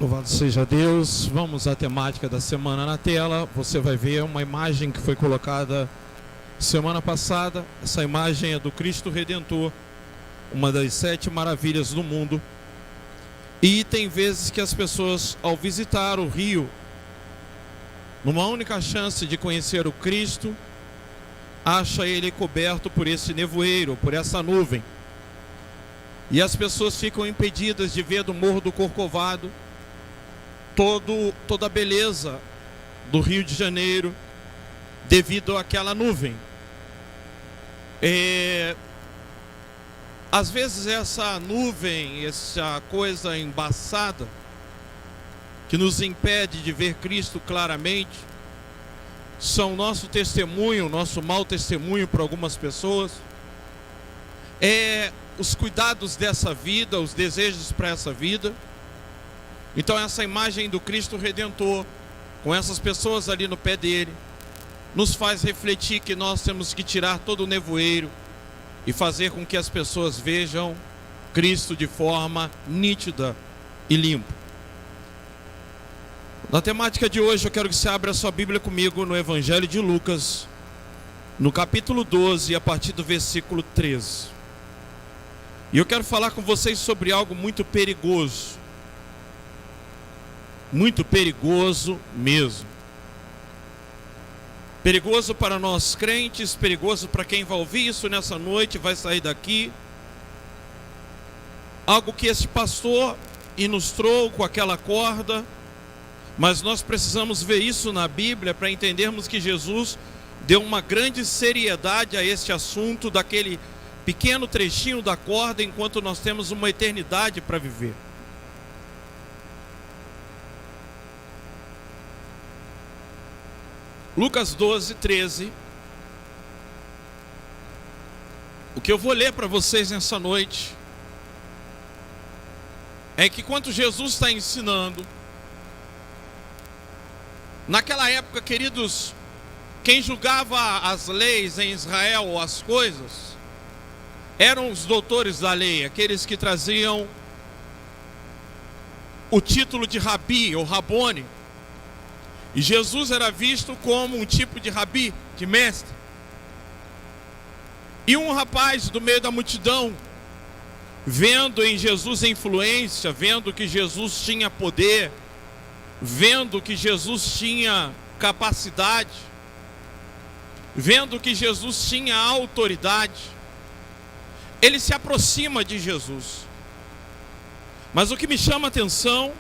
Louvado seja Deus. Vamos à temática da semana na tela. Você vai ver uma imagem que foi colocada semana passada. Essa imagem é do Cristo Redentor, uma das 7 maravilhas do mundo. E tem vezes que as pessoas, ao visitar o rio, numa única chance de conhecer o Cristo, acha ele coberto por esse nevoeiro, por essa nuvem. E as pessoas ficam impedidas de ver do Morro do Corcovado toda a beleza do Rio de Janeiro devido àquela nuvem. Às vezes essa nuvem, essa coisa embaçada que nos impede de ver Cristo claramente, são nosso testemunho, nosso mau testemunho para algumas pessoas. Os cuidados dessa vida, os desejos para essa vida. Então essa imagem do Cristo Redentor, com essas pessoas ali no pé dele, nos faz refletir que nós temos que tirar todo o nevoeiro e fazer com que as pessoas vejam Cristo de forma nítida e limpa. Na temática de hoje eu quero que você abra a sua Bíblia comigo no Evangelho de Lucas, no capítulo 12, a partir do versículo 13. E eu quero falar com vocês sobre algo muito perigoso. Muito perigoso mesmo. Perigoso para nós crentes, perigoso para quem vai ouvir isso nessa noite, vai sair daqui. Algo que esse pastor ilustrou com aquela corda, mas nós precisamos ver isso na Bíblia para entendermos que Jesus deu uma grande seriedade a este assunto daquele pequeno trechinho da corda, enquanto nós temos uma eternidade para viver. Lucas 12, 13. O que eu vou ler para vocês nessa noite é que quando Jesus está ensinando, naquela época, queridos, quem julgava as leis em Israel, ou as coisas, eram os doutores da lei, aqueles que traziam o título de rabi ou rabone. E Jesus era visto como um tipo de rabi, de mestre. E um rapaz do meio da multidão, vendo em Jesus influência, vendo que Jesus tinha poder, vendo que Jesus tinha capacidade, vendo que Jesus tinha autoridade, ele se aproxima de Jesus. Mas o que me chama a atenção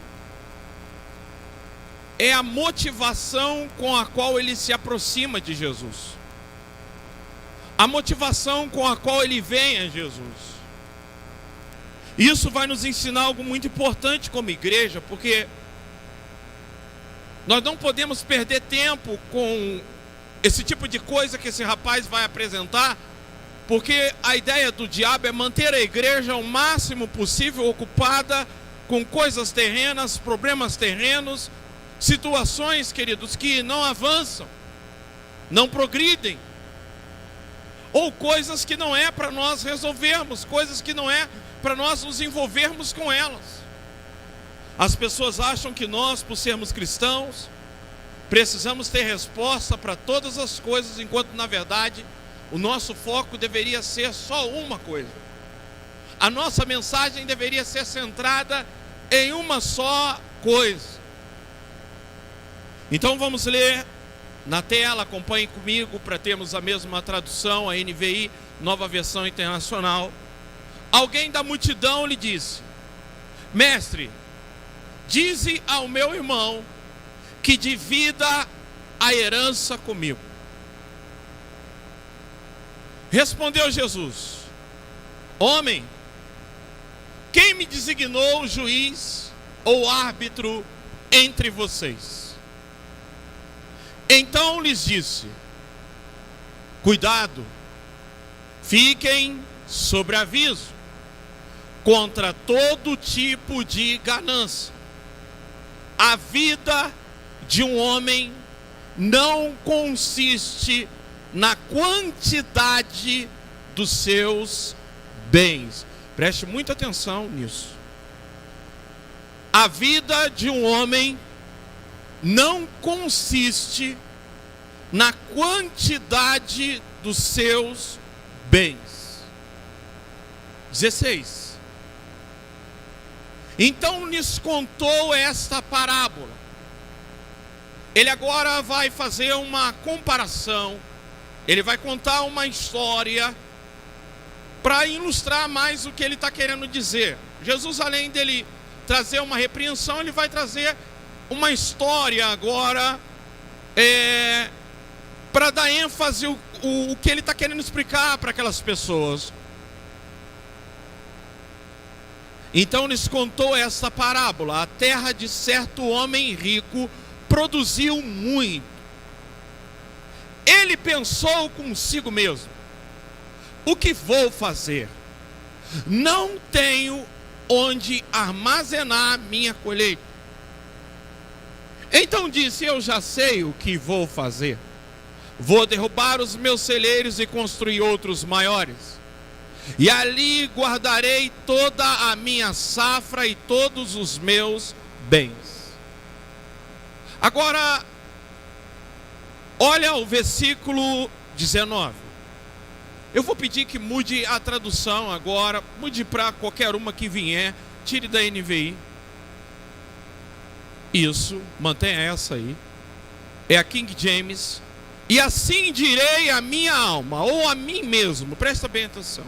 é a motivação com a qual ele se aproxima de Jesus. A motivação com a qual ele vem a Jesus. Isso vai nos ensinar algo muito importante como igreja, porque nós não podemos perder tempo com esse tipo de coisa que esse rapaz vai apresentar, porque a ideia do diabo é manter a igreja o máximo possível ocupada com coisas terrenas, problemas terrenos, situações, queridos, que não avançam, não progridem, ou coisas que não é para nós resolvermos, coisas que não é para nós nos envolvermos com elas. As pessoas acham que nós, por sermos cristãos, precisamos ter resposta para todas as coisas, enquanto na verdade o nosso foco deveria ser só uma coisa. A nossa mensagem deveria ser centrada em uma só coisa. Então vamos ler na tela, acompanhem comigo para termos a mesma tradução, a NVI, Nova Versão Internacional. Alguém da multidão lhe disse: Mestre, dize ao meu irmão que divida a herança comigo. Respondeu Jesus: Homem, quem me designou juiz ou árbitro entre vocês? Então lhes disse: Cuidado, fiquem sobre aviso contra todo tipo de ganância. A vida de um homem não consiste na quantidade dos seus bens. Preste muita atenção nisso. A A vida de um homem não consiste na quantidade dos seus bens. 16. Então lhes contou esta parábola. Ele agora vai fazer uma comparação. Ele vai contar uma história para ilustrar mais o que ele está querendo dizer. Jesus, além dele trazer uma repreensão, ele vai trazer uma história agora para dar ênfase o que ele está querendo explicar para aquelas pessoas. Então lhes contou essa parábola. A terra de certo homem rico produziu muito. Ele pensou consigo mesmo: o que vou fazer? Não tenho onde armazenar minha colheita. Então disse: eu já sei o que vou fazer. Vou derrubar os meus celeiros e construir outros maiores. E ali guardarei toda a minha safra e todos os meus bens. Agora, olha o versículo 19. Eu vou pedir que mude a tradução agora. Mude para qualquer uma que vier. Tire da NVI. Isso, mantenha essa aí. É a King James. E assim direi a minha alma, ou a mim mesmo. Presta bem atenção.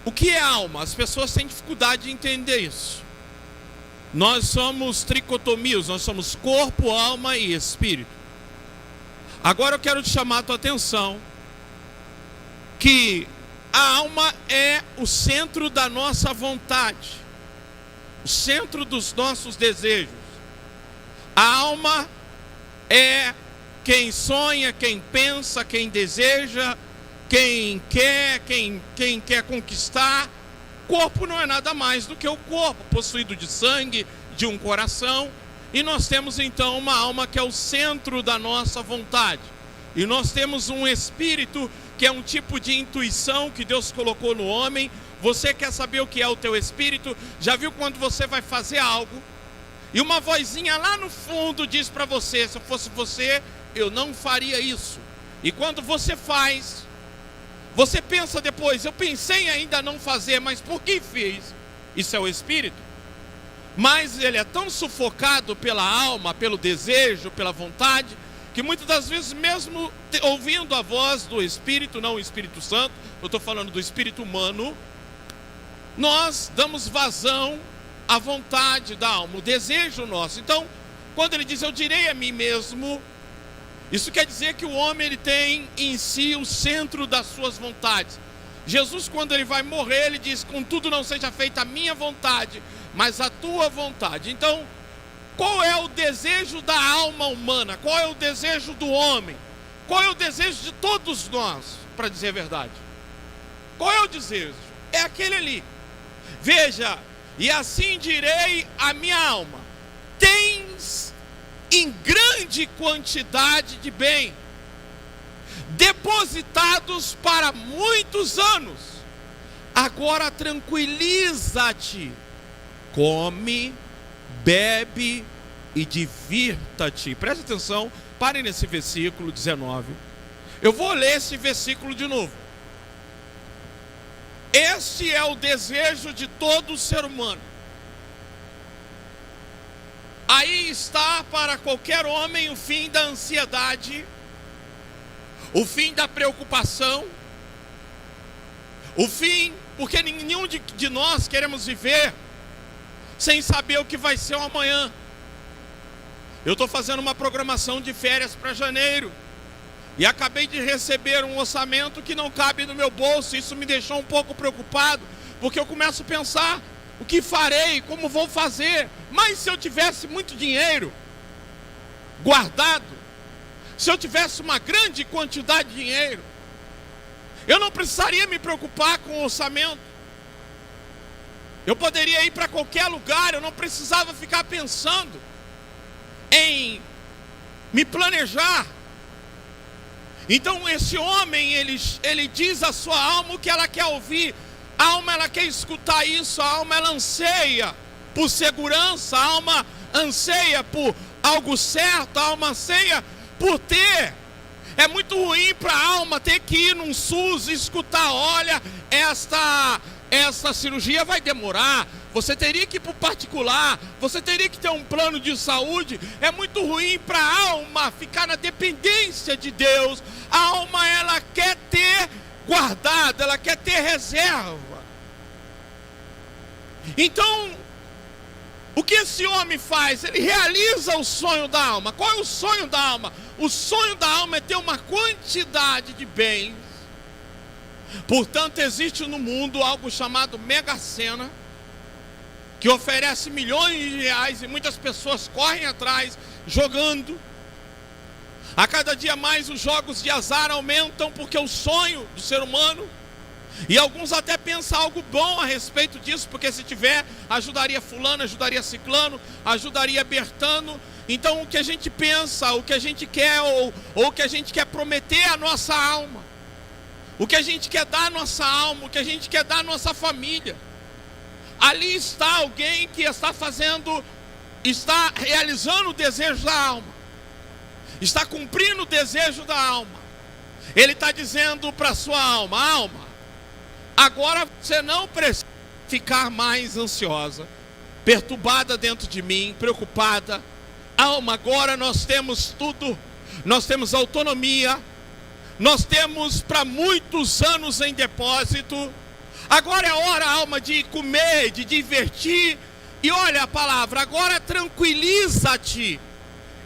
O que é alma? As pessoas têm dificuldade de entender isso. Nós somos tricotomios, nós somos corpo, alma e espírito. Agora eu quero te chamar a tua atenção que a alma é o centro da nossa vontade, o centro dos nossos desejos. A alma é quem sonha, quem pensa, quem deseja, quem quer conquistar. Corpo não é nada mais do que o corpo, possuído de sangue, de um coração. E nós temos então uma alma que é o centro da nossa vontade. E nós temos um espírito que é um tipo de intuição que Deus colocou no homem. Você quer saber o que é o teu espírito? Já viu quando você vai fazer algo e uma vozinha lá no fundo diz para você: se eu fosse você, eu não faria isso. E quando você faz, você pensa depois: eu pensei em ainda não fazer, mas por que fiz? Isso é o espírito. Mas ele é tão sufocado pela alma, pelo desejo, pela vontade, que muitas das vezes, mesmo ouvindo a voz do Espírito, não o Espírito Santo, eu estou falando do Espírito humano, nós damos vazão à vontade da alma, o desejo nosso. Então, quando ele diz: eu direi a mim mesmo, isso quer dizer que o homem ele tem em si o centro das suas vontades. Jesus, quando ele vai morrer, ele diz: contudo não seja feita a minha vontade, mas a tua vontade. Então, qual é o desejo da alma humana? Qual é o desejo do homem? Qual é o desejo de todos nós, para dizer a verdade? Qual é o desejo? É aquele ali. Veja: e assim direi a minha alma: tens em grande quantidade de bem, depositados para muitos anos. Agora tranquiliza-te, come, bebe e divirta-te. Presta atenção, pare nesse versículo 19. Eu vou ler esse versículo de novo. Este é o desejo de todo ser humano. Aí está para qualquer homem o fim da ansiedade, o fim da preocupação, o fim, porque nenhum de nós queremos viver sem saber o que vai ser o amanhã. Eu estou fazendo uma programação de férias para janeiro e acabei de receber um orçamento que não cabe no meu bolso. Isso me deixou um pouco preocupado, porque eu começo a pensar: o que farei, como vou fazer? Mas se eu tivesse muito dinheiro guardado, se eu tivesse uma grande quantidade de dinheiro, eu não precisaria me preocupar com o orçamento. Eu poderia ir para qualquer lugar, eu não precisava ficar pensando em me planejar. Então esse homem, ele diz à sua alma o que ela quer ouvir: A alma, ela quer escutar isso. A alma, ela anseia por segurança. A alma anseia por algo certo. A alma anseia por ter. É muito ruim para a alma ter que ir num SUS e escutar: olha, esta cirurgia vai demorar, você teria que ir para o particular, você teria que ter um plano de saúde. É muito ruim para a alma ficar na dependência de Deus. A alma, ela quer ter guardado, ela quer ter reserva. Então, o que esse homem faz? Ele realiza o sonho da alma. Qual é o sonho da alma? O sonho da alma é ter uma quantidade de bens. Portanto, existe no mundo algo chamado Mega Sena, que oferece milhões de reais e muitas pessoas correm atrás, jogando. A cada dia mais os jogos de azar aumentam, porque o sonho do ser humano, e alguns até pensam algo bom a respeito disso, porque se tiver, ajudaria fulano, ajudaria ciclano, ajudaria Bertano. Então o que a gente pensa, o que a gente quer, ou o que a gente quer prometer à nossa alma, o que a gente quer dar à nossa alma, o que a gente quer dar à nossa família, ali está alguém que está realizando o desejo da alma, está cumprindo o desejo da alma. Ele está dizendo para a sua alma: alma, agora você não precisa ficar mais ansiosa, perturbada dentro de mim, preocupada. Alma, agora nós temos tudo, nós temos autonomia, nós temos para muitos anos em depósito. Agora é hora, alma, de comer, de divertir. E olha a palavra, agora tranquiliza-te.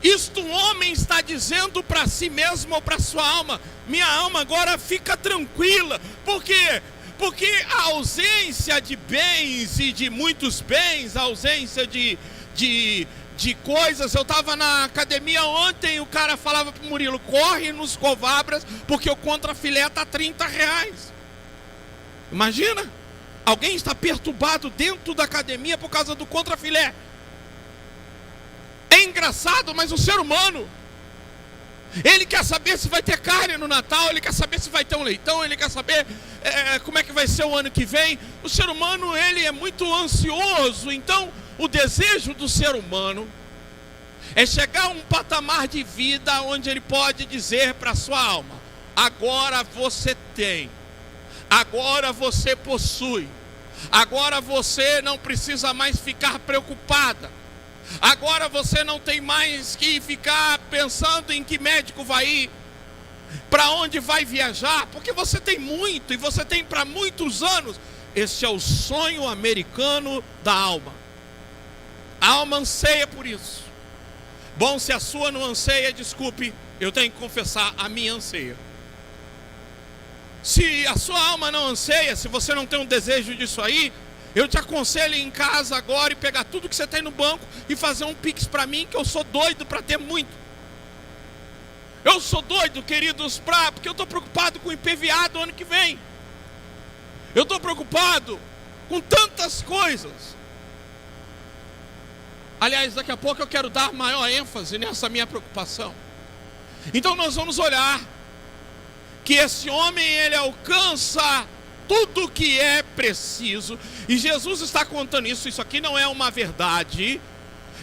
Isto um homem está dizendo para si mesmo ou para sua alma: minha alma, agora fica tranquila. Por quê? Porque a ausência de bens e de muitos bens, a ausência de coisas. Eu estava na academia ontem, o cara falava para o Murilo: corre nos Covabras, porque o contrafilé está R$30. Imagina, alguém está perturbado dentro da academia por causa do contrafilé. É engraçado, mas o ser humano, ele quer saber se vai ter carne no Natal, ele quer saber se vai ter um leitão, ele quer saber como é que vai ser o ano que vem. O ser humano, ele é muito ansioso. Então, o desejo do ser humano é chegar a um patamar de vida onde ele pode dizer para a sua alma: agora você tem, agora você possui, agora você não precisa mais ficar preocupada, agora você não tem mais que ficar pensando em que médico vai ir, para onde vai viajar, porque você tem muito e você tem para muitos anos. Esse é o sonho americano da alma. A alma anseia por isso. Bom, se a sua não anseia, desculpe, eu tenho que confessar, a minha anseia. Se a sua alma não anseia, se você não tem um desejo disso aí, eu te aconselho ir em casa agora e pegar tudo que você tem no banco e fazer um pix para mim, que eu sou doido para ter muito. Eu sou doido, queridos, porque eu estou preocupado com o IPVA do ano que vem. Eu estou preocupado com tantas coisas. Aliás, daqui a pouco eu quero dar maior ênfase nessa minha preocupação. Então nós vamos olhar que esse homem, ele alcança tudo o que é preciso. E Jesus está contando isso. Isso aqui não é uma verdade.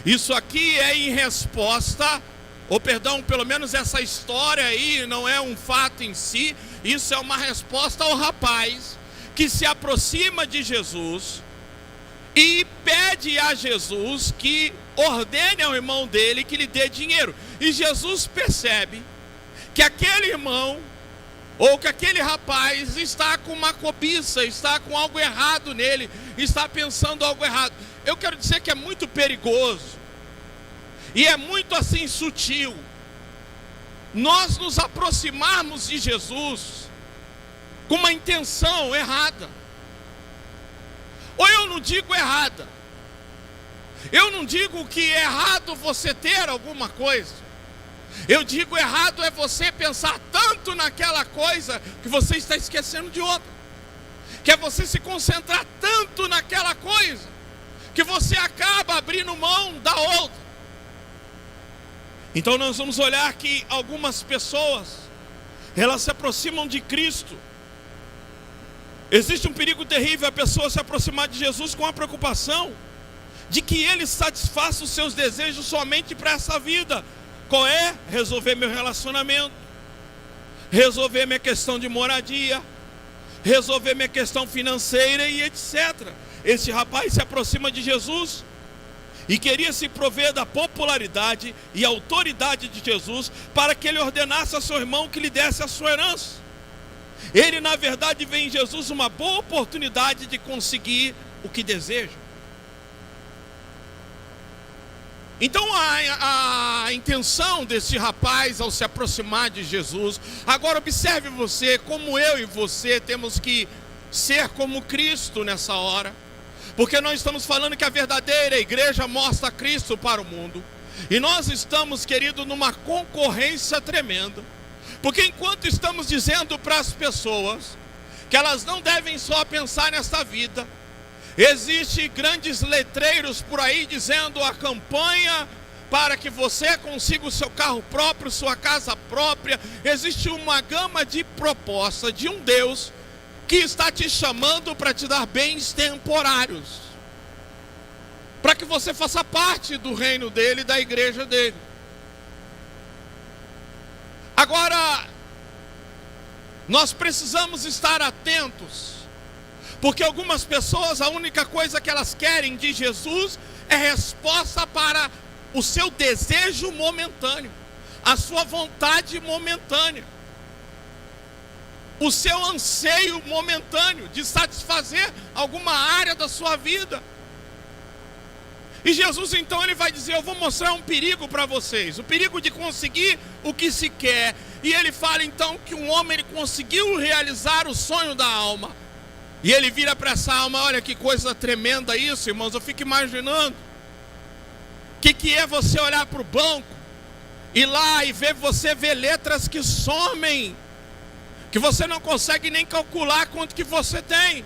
Isso aqui é em resposta, ou perdão, pelo menos essa história aí não é um fato em si. Isso é uma resposta ao rapaz que se aproxima de Jesus e pede a Jesus que ordene ao irmão dele que lhe dê dinheiro. E Jesus percebe que aquele irmão, ou que aquele rapaz, está com uma cobiça, está com algo errado nele, está pensando algo errado. Eu quero dizer que é muito perigoso, e é muito assim sutil, nós nos aproximarmos de Jesus com uma intenção errada. Ou eu não digo errada, eu não digo que é errado você ter alguma coisa. Eu digo errado é você pensar tanto naquela coisa que você está esquecendo de outra. Que é você se concentrar tanto naquela coisa que você acaba abrindo mão da outra. Então nós vamos olhar que algumas pessoas, elas se aproximam de Cristo Existe um perigo terrível a pessoa se aproximar de Jesus com a preocupação de que Ele satisfaça os seus desejos somente para essa vida. Qual é? Resolver meu relacionamento, resolver minha questão de moradia, resolver minha questão financeira e etc. Esse rapaz se aproxima de Jesus e queria se prover da popularidade e autoridade de Jesus para que ele ordenasse a seu irmão que lhe desse a sua herança. Ele, na verdade, vê em Jesus uma boa oportunidade de conseguir o que deseja. Então a intenção desse rapaz ao se aproximar de Jesus, agora observe você, como eu e você temos que ser como Cristo nessa hora, porque nós estamos falando que a verdadeira igreja mostra Cristo para o mundo, e nós estamos, querido, numa concorrência tremenda, porque enquanto estamos dizendo para as pessoas que elas não devem só pensar nesta vida, existem grandes letreiros por aí dizendo a campanha para que você consiga o seu carro próprio, sua casa própria. Existe uma gama de propostas de um Deus que está te chamando para te dar bens temporários, para que você faça parte do reino dele, da igreja dele. Agora, nós precisamos estar atentos, porque algumas pessoas, a única coisa que elas querem de Jesus é resposta para o seu desejo momentâneo, a sua vontade momentânea, o seu anseio momentâneo de satisfazer alguma área da sua vida. E Jesus então ele vai dizer: eu vou mostrar um perigo para vocês, o perigo de conseguir o que se quer. E ele fala então que um homem ele conseguiu realizar o sonho da alma. E ele vira para essa alma, olha que coisa tremenda isso, irmãos, eu fico imaginando. O que é você olhar para o banco, ir lá e você ver letras que somem, que você não consegue nem calcular quanto que você tem.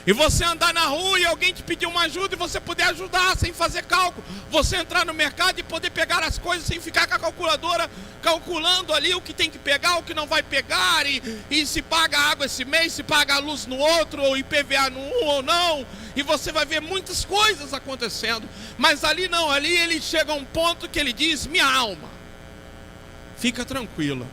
E você andar na rua e alguém te pedir uma ajuda e você poder ajudar sem fazer cálculo. Você entrar no mercado e poder pegar as coisas sem ficar com a calculadora calculando ali o que tem que pegar, o que não vai pegar, e se paga água esse mês, se paga a luz no outro, ou IPVA no um ou não. E você vai ver muitas coisas acontecendo. Mas ali não, ali ele chega a um ponto que ele diz: minha alma, fica tranquila.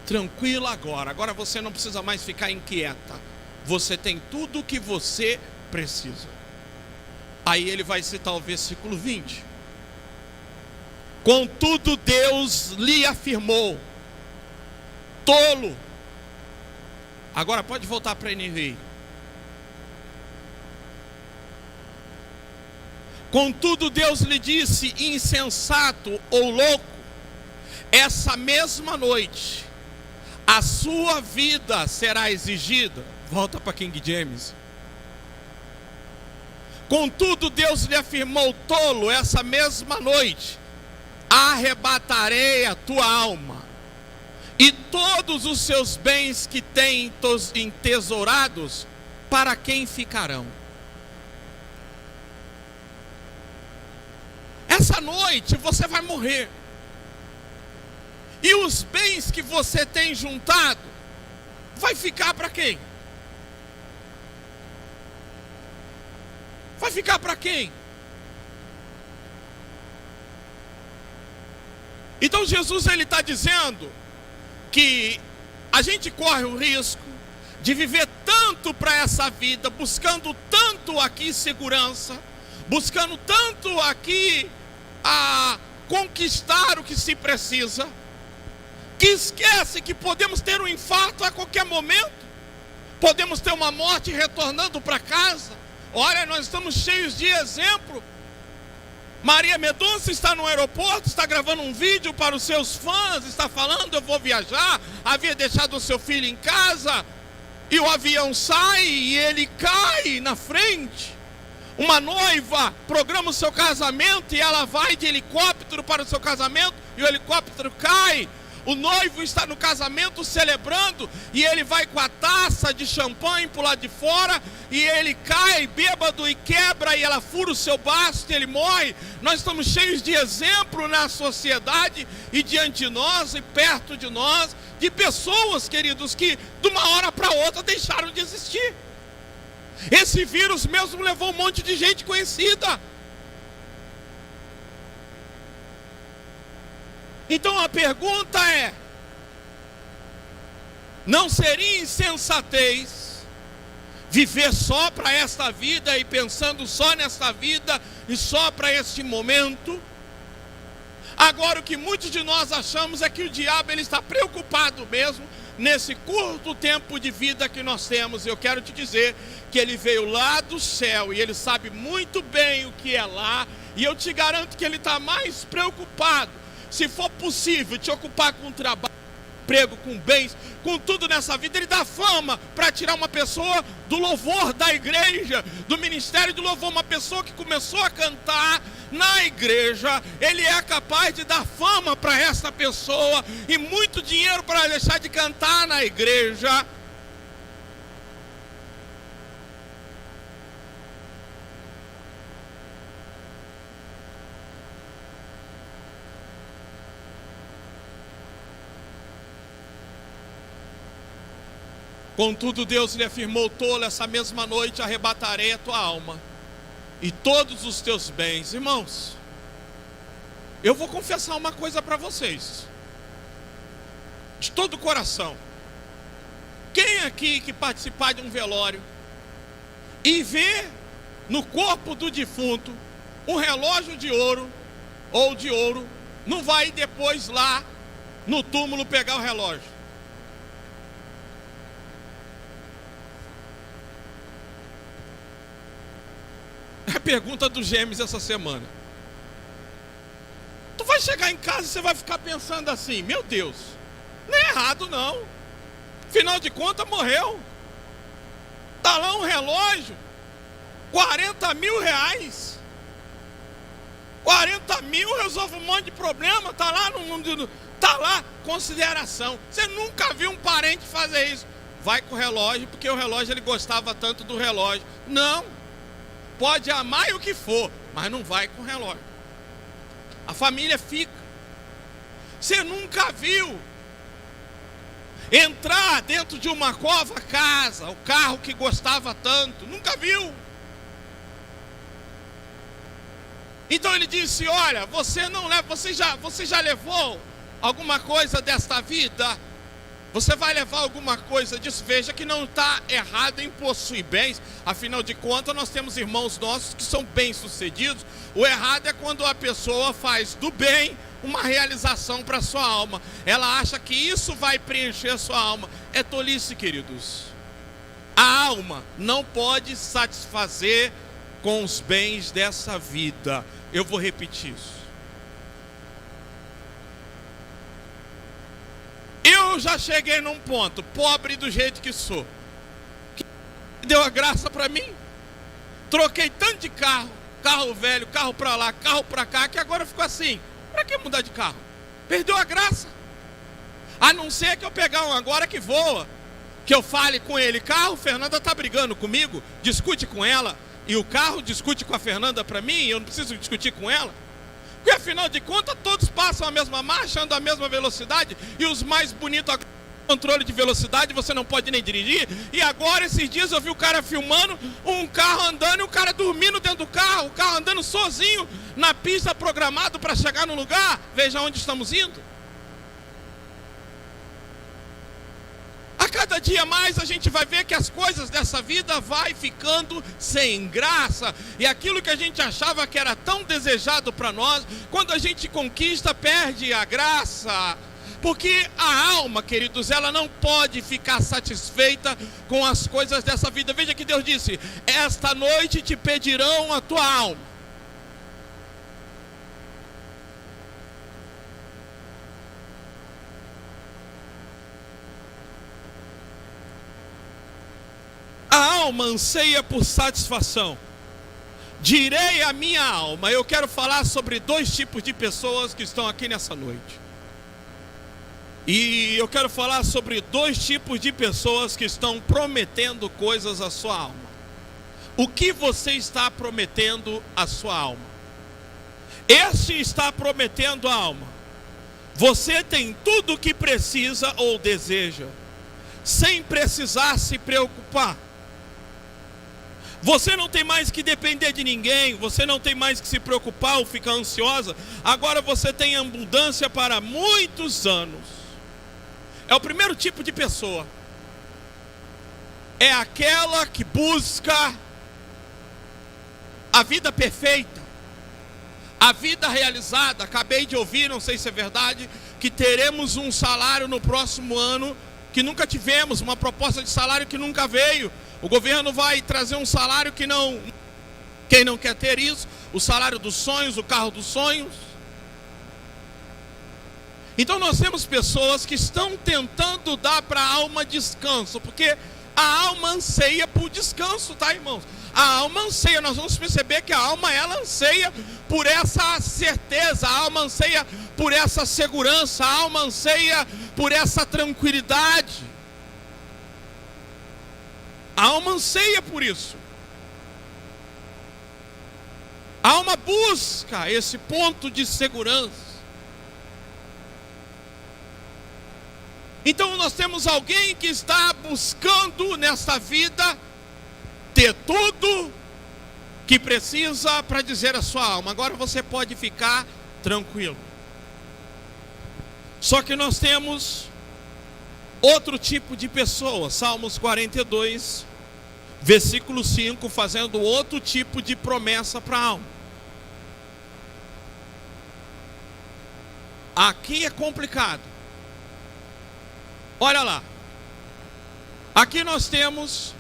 Tranquila agora você não precisa mais ficar inquieta. Você tem tudo o que você precisa. Aí ele vai citar o versículo 20. Contudo Deus lhe afirmou: tolo. Agora pode voltar para a NVI. Contudo Deus lhe disse: insensato ou louco, essa mesma noite a sua vida será exigida. Volta para King James. Contudo Deus lhe afirmou: tolo, essa mesma noite arrebatarei a tua alma, e todos os seus bens que tem entesourados, para quem ficarão? Essa noite você vai morrer, e os bens que você tem juntado vai ficar para quem? Vai ficar para quem? Então Jesus ele está dizendo que a gente corre o risco de viver tanto para essa vida, buscando tanto aqui segurança, buscando tanto aqui a conquistar o que se precisa, que esquece que podemos ter um infarto a qualquer momento, podemos ter uma morte retornando para casa. Olha, nós estamos cheios de exemplo. Maria Mendonça está no aeroporto, está gravando um vídeo para os seus fãs, está falando: eu vou viajar. Havia deixado o seu filho em casa, e o avião sai e ele cai na frente. Uma noiva programa o seu casamento e ela vai de helicóptero para o seu casamento, e o helicóptero cai. o noivo está no casamento celebrando, e ele vai com a taça de champanhe para o lado de fora, e ele cai bêbado e quebra, e ela fura o seu basto e ele morre. Nós estamos cheios de exemplo na sociedade e diante de nós e perto de nós, de pessoas, queridos, que de uma hora para outra deixaram de existir. Esse vírus mesmo levou um monte de gente conhecida. Então a pergunta é: não seria insensatez viver só para esta vida e pensando só nesta vida e só para este momento? Agora, o que muitos de nós achamos é que o diabo ele está preocupado mesmo nesse curto tempo de vida que nós temos. Eu quero te dizer que ele veio lá do céu e ele sabe muito bem o que é lá, e eu te garanto que ele está mais preocupado, se for possível, te ocupar com trabalho, emprego, com bens, com tudo nessa vida. Ele dá fama para tirar uma pessoa do louvor da igreja, do ministério de louvor. Uma pessoa que começou a cantar na igreja, ele é capaz de dar fama para essa pessoa e muito dinheiro para deixar de cantar na igreja. Contudo, Deus lhe afirmou: tolo, essa mesma noite arrebatarei a tua alma e todos os teus bens. Irmãos, eu vou confessar uma coisa para vocês, de todo o coração. Quem aqui que participar de um velório e ver no corpo do defunto um relógio de ouro ou de ouro, não vai depois lá no túmulo pegar o relógio? É a pergunta dos gêmeos essa semana. Tu vai chegar em casa e você vai ficar pensando assim: meu Deus, não é errado não, afinal de contas morreu. Está lá um relógio, 40 mil reais. 40 mil resolve um monte de problema. Está lá no mundo, está lá, consideração. Você nunca viu um parente fazer isso. Vai com o relógio, porque o relógio ele gostava tanto do relógio. Não. Pode amar o que for, mas não vai com o relógio. A família fica. Você nunca viu entrar dentro de uma cova casa, o carro que gostava tanto, nunca viu. Então ele disse: olha, você não leva, você já levou alguma coisa desta vida? Você vai levar alguma coisa disso? Veja que não está errado em possuir bens. Afinal de contas, nós temos irmãos nossos que são bem-sucedidos. O errado é quando a pessoa faz do bem uma realização para a sua alma. Ela acha que isso vai preencher a sua alma. É tolice, queridos. A alma não pode satisfazer com os bens dessa vida. Eu vou repetir isso. Eu já cheguei num ponto, pobre do jeito que sou, que deu a graça para mim. Troquei tanto de carro, carro velho, carro para lá, carro para cá, que agora ficou assim: para que mudar de carro? Perdeu a graça. A não ser que eu pegar um agora que voa, que eu fale com ele: carro, Fernanda está brigando comigo, discute com ela, e o carro discute com a Fernanda para mim, eu não preciso discutir com ela. Porque afinal de contas todos passam a mesma marcha, andam a mesma velocidade, e os mais bonitos, controle de velocidade, você não pode nem dirigir. E agora, esses dias eu vi o cara filmando um carro andando e o cara dormindo dentro do carro, o carro andando sozinho na pista programado para chegar no lugar. Veja onde estamos indo. A cada dia mais a gente vai ver que as coisas dessa vida vai ficando sem graça. E aquilo que a gente achava que era tão desejado para nós, quando a gente conquista, perde a graça. Porque a alma, queridos, ela não pode ficar satisfeita com as coisas dessa vida. Veja que Deus disse: esta noite te pedirão a tua alma. A alma anseia por satisfação. Direi a minha alma. Eu quero falar sobre dois tipos de pessoas que estão aqui nessa noite. E eu quero falar sobre dois tipos de pessoas que estão prometendo coisas à sua alma. O que você está prometendo à sua alma? Este está prometendo a alma: você tem tudo o que precisa ou deseja, sem precisar se preocupar. Você não tem mais que depender de ninguém, você não tem mais que se preocupar ou ficar ansiosa. Agora você tem abundância para muitos anos. É o primeiro tipo de pessoa. É aquela que busca a vida perfeita, a vida realizada. Acabei de ouvir, não sei se é verdade, que teremos um salário no próximo ano que nunca tivemos, uma proposta de salário que nunca veio. O governo vai trazer um salário que não... Quem não quer ter isso? O salário dos sonhos, o carro dos sonhos. Então nós temos pessoas que estão tentando dar para a alma descanso, porque a alma anseia por descanso, tá, irmãos? A alma anseia, nós vamos perceber que a alma, ela anseia por essa certeza, a alma anseia por essa segurança, a alma anseia por essa tranquilidade. A alma anseia por isso. A alma busca esse ponto de segurança. Então nós temos alguém que está buscando nesta vida ter tudo que precisa para dizer à sua alma: agora você pode ficar tranquilo. Só que nós temos outro tipo de pessoa. Salmos 42, versículo 5, fazendo outro tipo de promessa para a alma. Aqui é complicado. Olha lá. Aqui nós temos,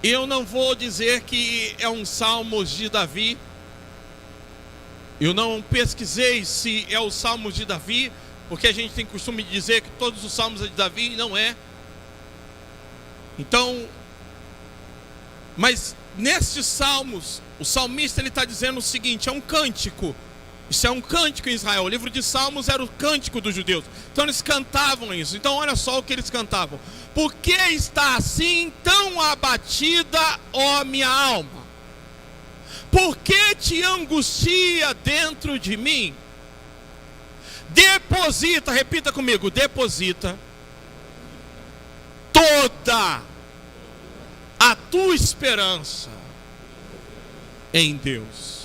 eu não vou dizer que é um Salmos de Davi. Eu não pesquisei se é o Salmos de Davi, porque a gente tem costume de dizer que todos os salmos são de Davi, e não é. Então, mas nestes salmos, o salmista ele está dizendo o seguinte: é um cântico. Isso é um cântico em Israel. O livro de Salmos era o cântico dos judeus. Então eles cantavam isso. Então olha só o que eles cantavam: por que está assim tão abatida, ó minha alma? Por que te angustia dentro de mim? Deposita, repita comigo, deposita toda a tua esperança em Deus.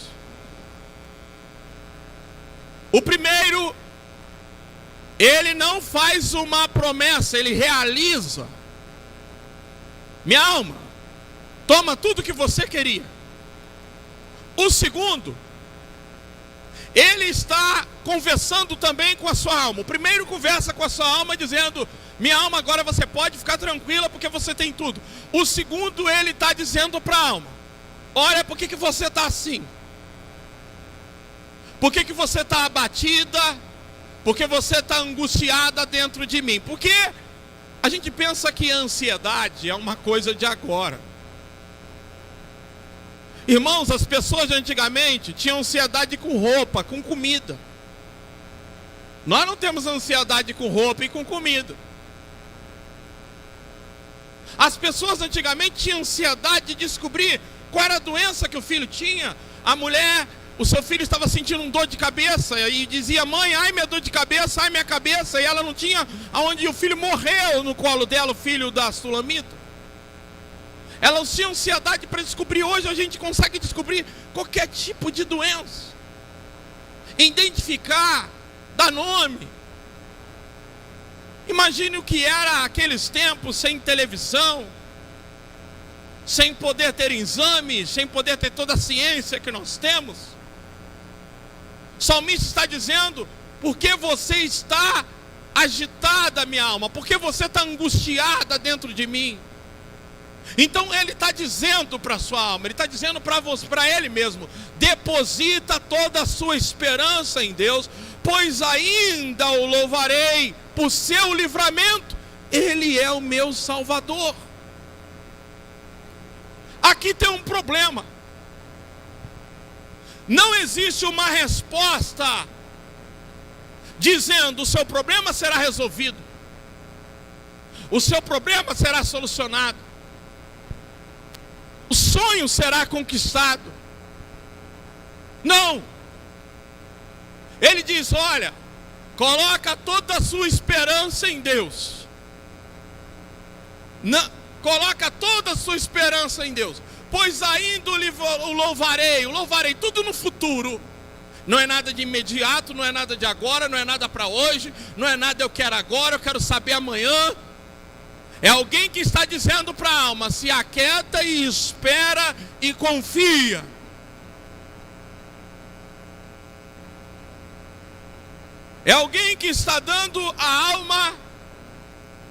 O primeiro, ele não faz uma promessa, ele realiza. Minha alma, toma tudo que você queria. O segundo, ele está conversando também com a sua alma. O primeiro conversa com a sua alma dizendo: minha alma, agora você pode ficar tranquila porque você tem tudo. O segundo, ele está dizendo para a alma: olha, por que você está assim? Por que você está abatida? Porque você está angustiada dentro de mim? Porque a gente pensa que a ansiedade é uma coisa de agora. Irmãos, as pessoas de antigamente tinham ansiedade com roupa, com comida. Nós não temos ansiedade com roupa e com comida. As pessoas antigamente tinham ansiedade de descobrir qual era a doença que o filho tinha. A mulher, o seu filho estava sentindo dor de cabeça e dizia: mãe, ai minha dor de cabeça, ai minha cabeça. E ela não tinha aonde, o filho morreu no colo dela, o filho da Sulamita. Ela tinha ansiedade para descobrir. Hoje a gente consegue descobrir qualquer tipo de doença, identificar, dar nome. Imagine o que era aqueles tempos, sem televisão, sem poder ter exames, sem poder ter toda a ciência que nós temos. O salmista está dizendo: por que você está agitada, minha alma? Por que você está angustiada dentro de mim? Então ele está dizendo para a sua alma, ele está dizendo para você, para ele mesmo: deposita toda a sua esperança em Deus, pois ainda o louvarei por seu livramento, ele é o meu Salvador. Aqui tem um problema. Não existe uma resposta dizendo: o seu problema será resolvido, o seu problema será solucionado, o sonho será conquistado. Não. Ele diz: olha, coloca toda a sua esperança em Deus. Não, coloca toda a sua esperança em Deus. Pois ainda o louvarei, tudo no futuro. Não é nada de imediato, não é nada de agora, não é nada para hoje, não é nada eu quero agora, eu quero saber amanhã. É alguém que está dizendo para a alma: se aquieta e espera e confia. É alguém que está dando à alma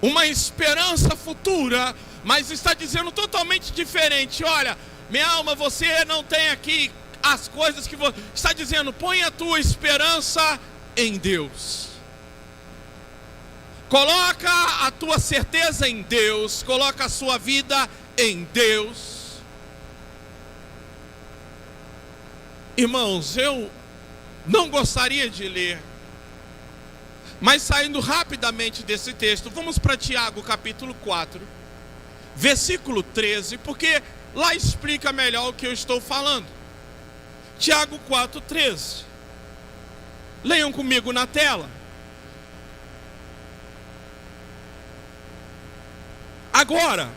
uma esperança futura, mas está dizendo totalmente diferente: olha, minha alma, você não tem aqui as coisas que você está dizendo. Põe a tua esperança em Deus. Coloca a tua certeza em Deus. Coloca a sua vida em Deus. Irmãos, eu não gostaria de ler, mas saindo rapidamente desse texto, vamos para Tiago capítulo 4, versículo 13, porque lá explica melhor o que eu estou falando. Tiago 4, 13. Leiam comigo na tela. Agora,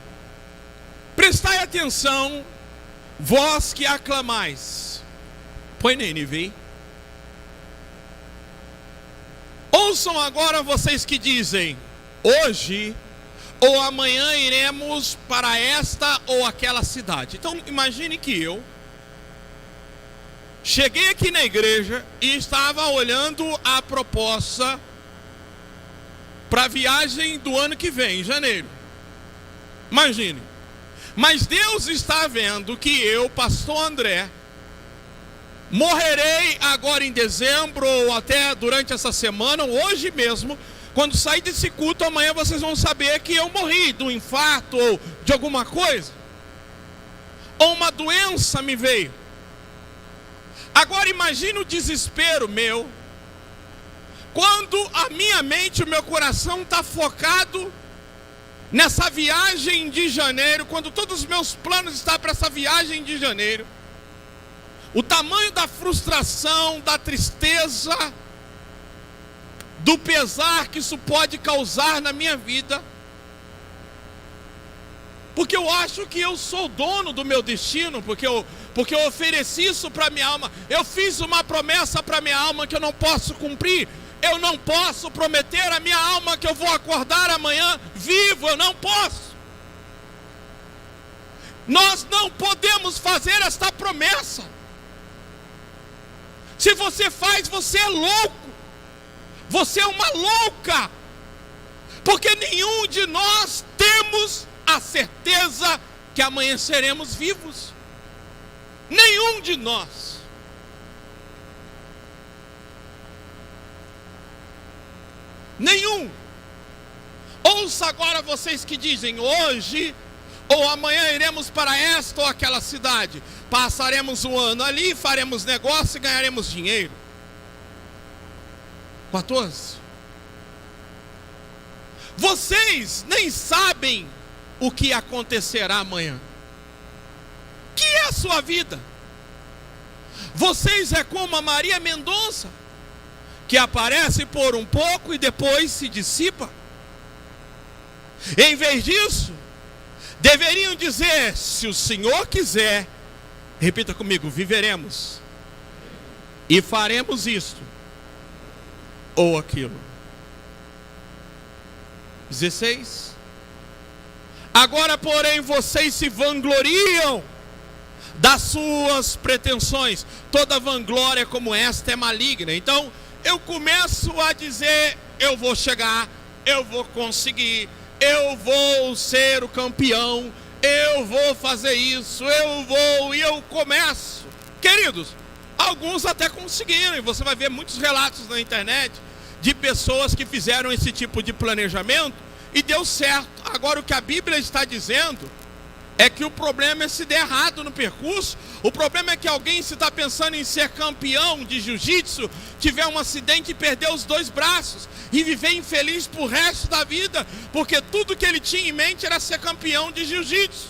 prestai atenção, vós que aclamais. Põe na NVI. Ouçam agora vocês que dizem: hoje ou amanhã iremos para esta ou aquela cidade. Então imagine que eu cheguei aqui na igreja e estava olhando a proposta para a viagem do ano que vem, em janeiro. Imagine. Mas Deus está vendo que eu, pastor André, morrerei agora em dezembro, ou até durante essa semana, ou hoje mesmo. Quando sair desse culto, amanhã vocês vão saber que eu morri de um infarto, ou de alguma coisa, ou uma doença me veio. Agora imagine o desespero meu, quando a minha mente, o meu coração está focado nessa viagem de janeiro, quando todos os meus planos estão para essa viagem de janeiro. O tamanho da frustração, da tristeza, do pesar que isso pode causar na minha vida, porque eu acho que eu sou dono do meu destino, porque eu ofereci isso para minha alma. Eu fiz uma promessa para minha alma que eu não posso cumprir. Eu não posso prometer à minha alma que eu vou acordar amanhã vivo, eu não posso. Nós não podemos fazer esta promessa. Se você faz, você é louco. Você é uma louca. Porque nenhum de nós temos a certeza que amanhã seremos vivos. Nenhum de nós. Nenhum. Ouça agora vocês que dizem: hoje ou amanhã iremos para esta ou aquela cidade. Passaremos um ano ali, faremos negócio e ganharemos dinheiro. 14. Vocês nem sabem o que acontecerá amanhã. Que é a sua vida? Vocês é como a Maria Mendonça, que aparece por um pouco e depois se dissipa. Em vez disso, deveriam dizer: se o Senhor quiser, repita comigo, viveremos e faremos isto ou aquilo. 16. Agora, porém, vocês se vangloriam das suas pretensões. Toda vanglória como esta é maligna. Então, eu começo a dizer: eu vou chegar, eu vou conseguir, eu vou ser o campeão, eu vou fazer isso, e eu começo. Queridos, alguns até conseguiram, e você vai ver muitos relatos na internet de pessoas que fizeram esse tipo de planejamento e deu certo. Agora, o que a Bíblia está dizendo é que o problema é se der errado no percurso. O problema é que alguém, se está pensando em ser campeão de jiu-jitsu, tiver um acidente e perder os 2 braços e viver infeliz pro resto da vida, porque tudo que ele tinha em mente era ser campeão de jiu-jitsu.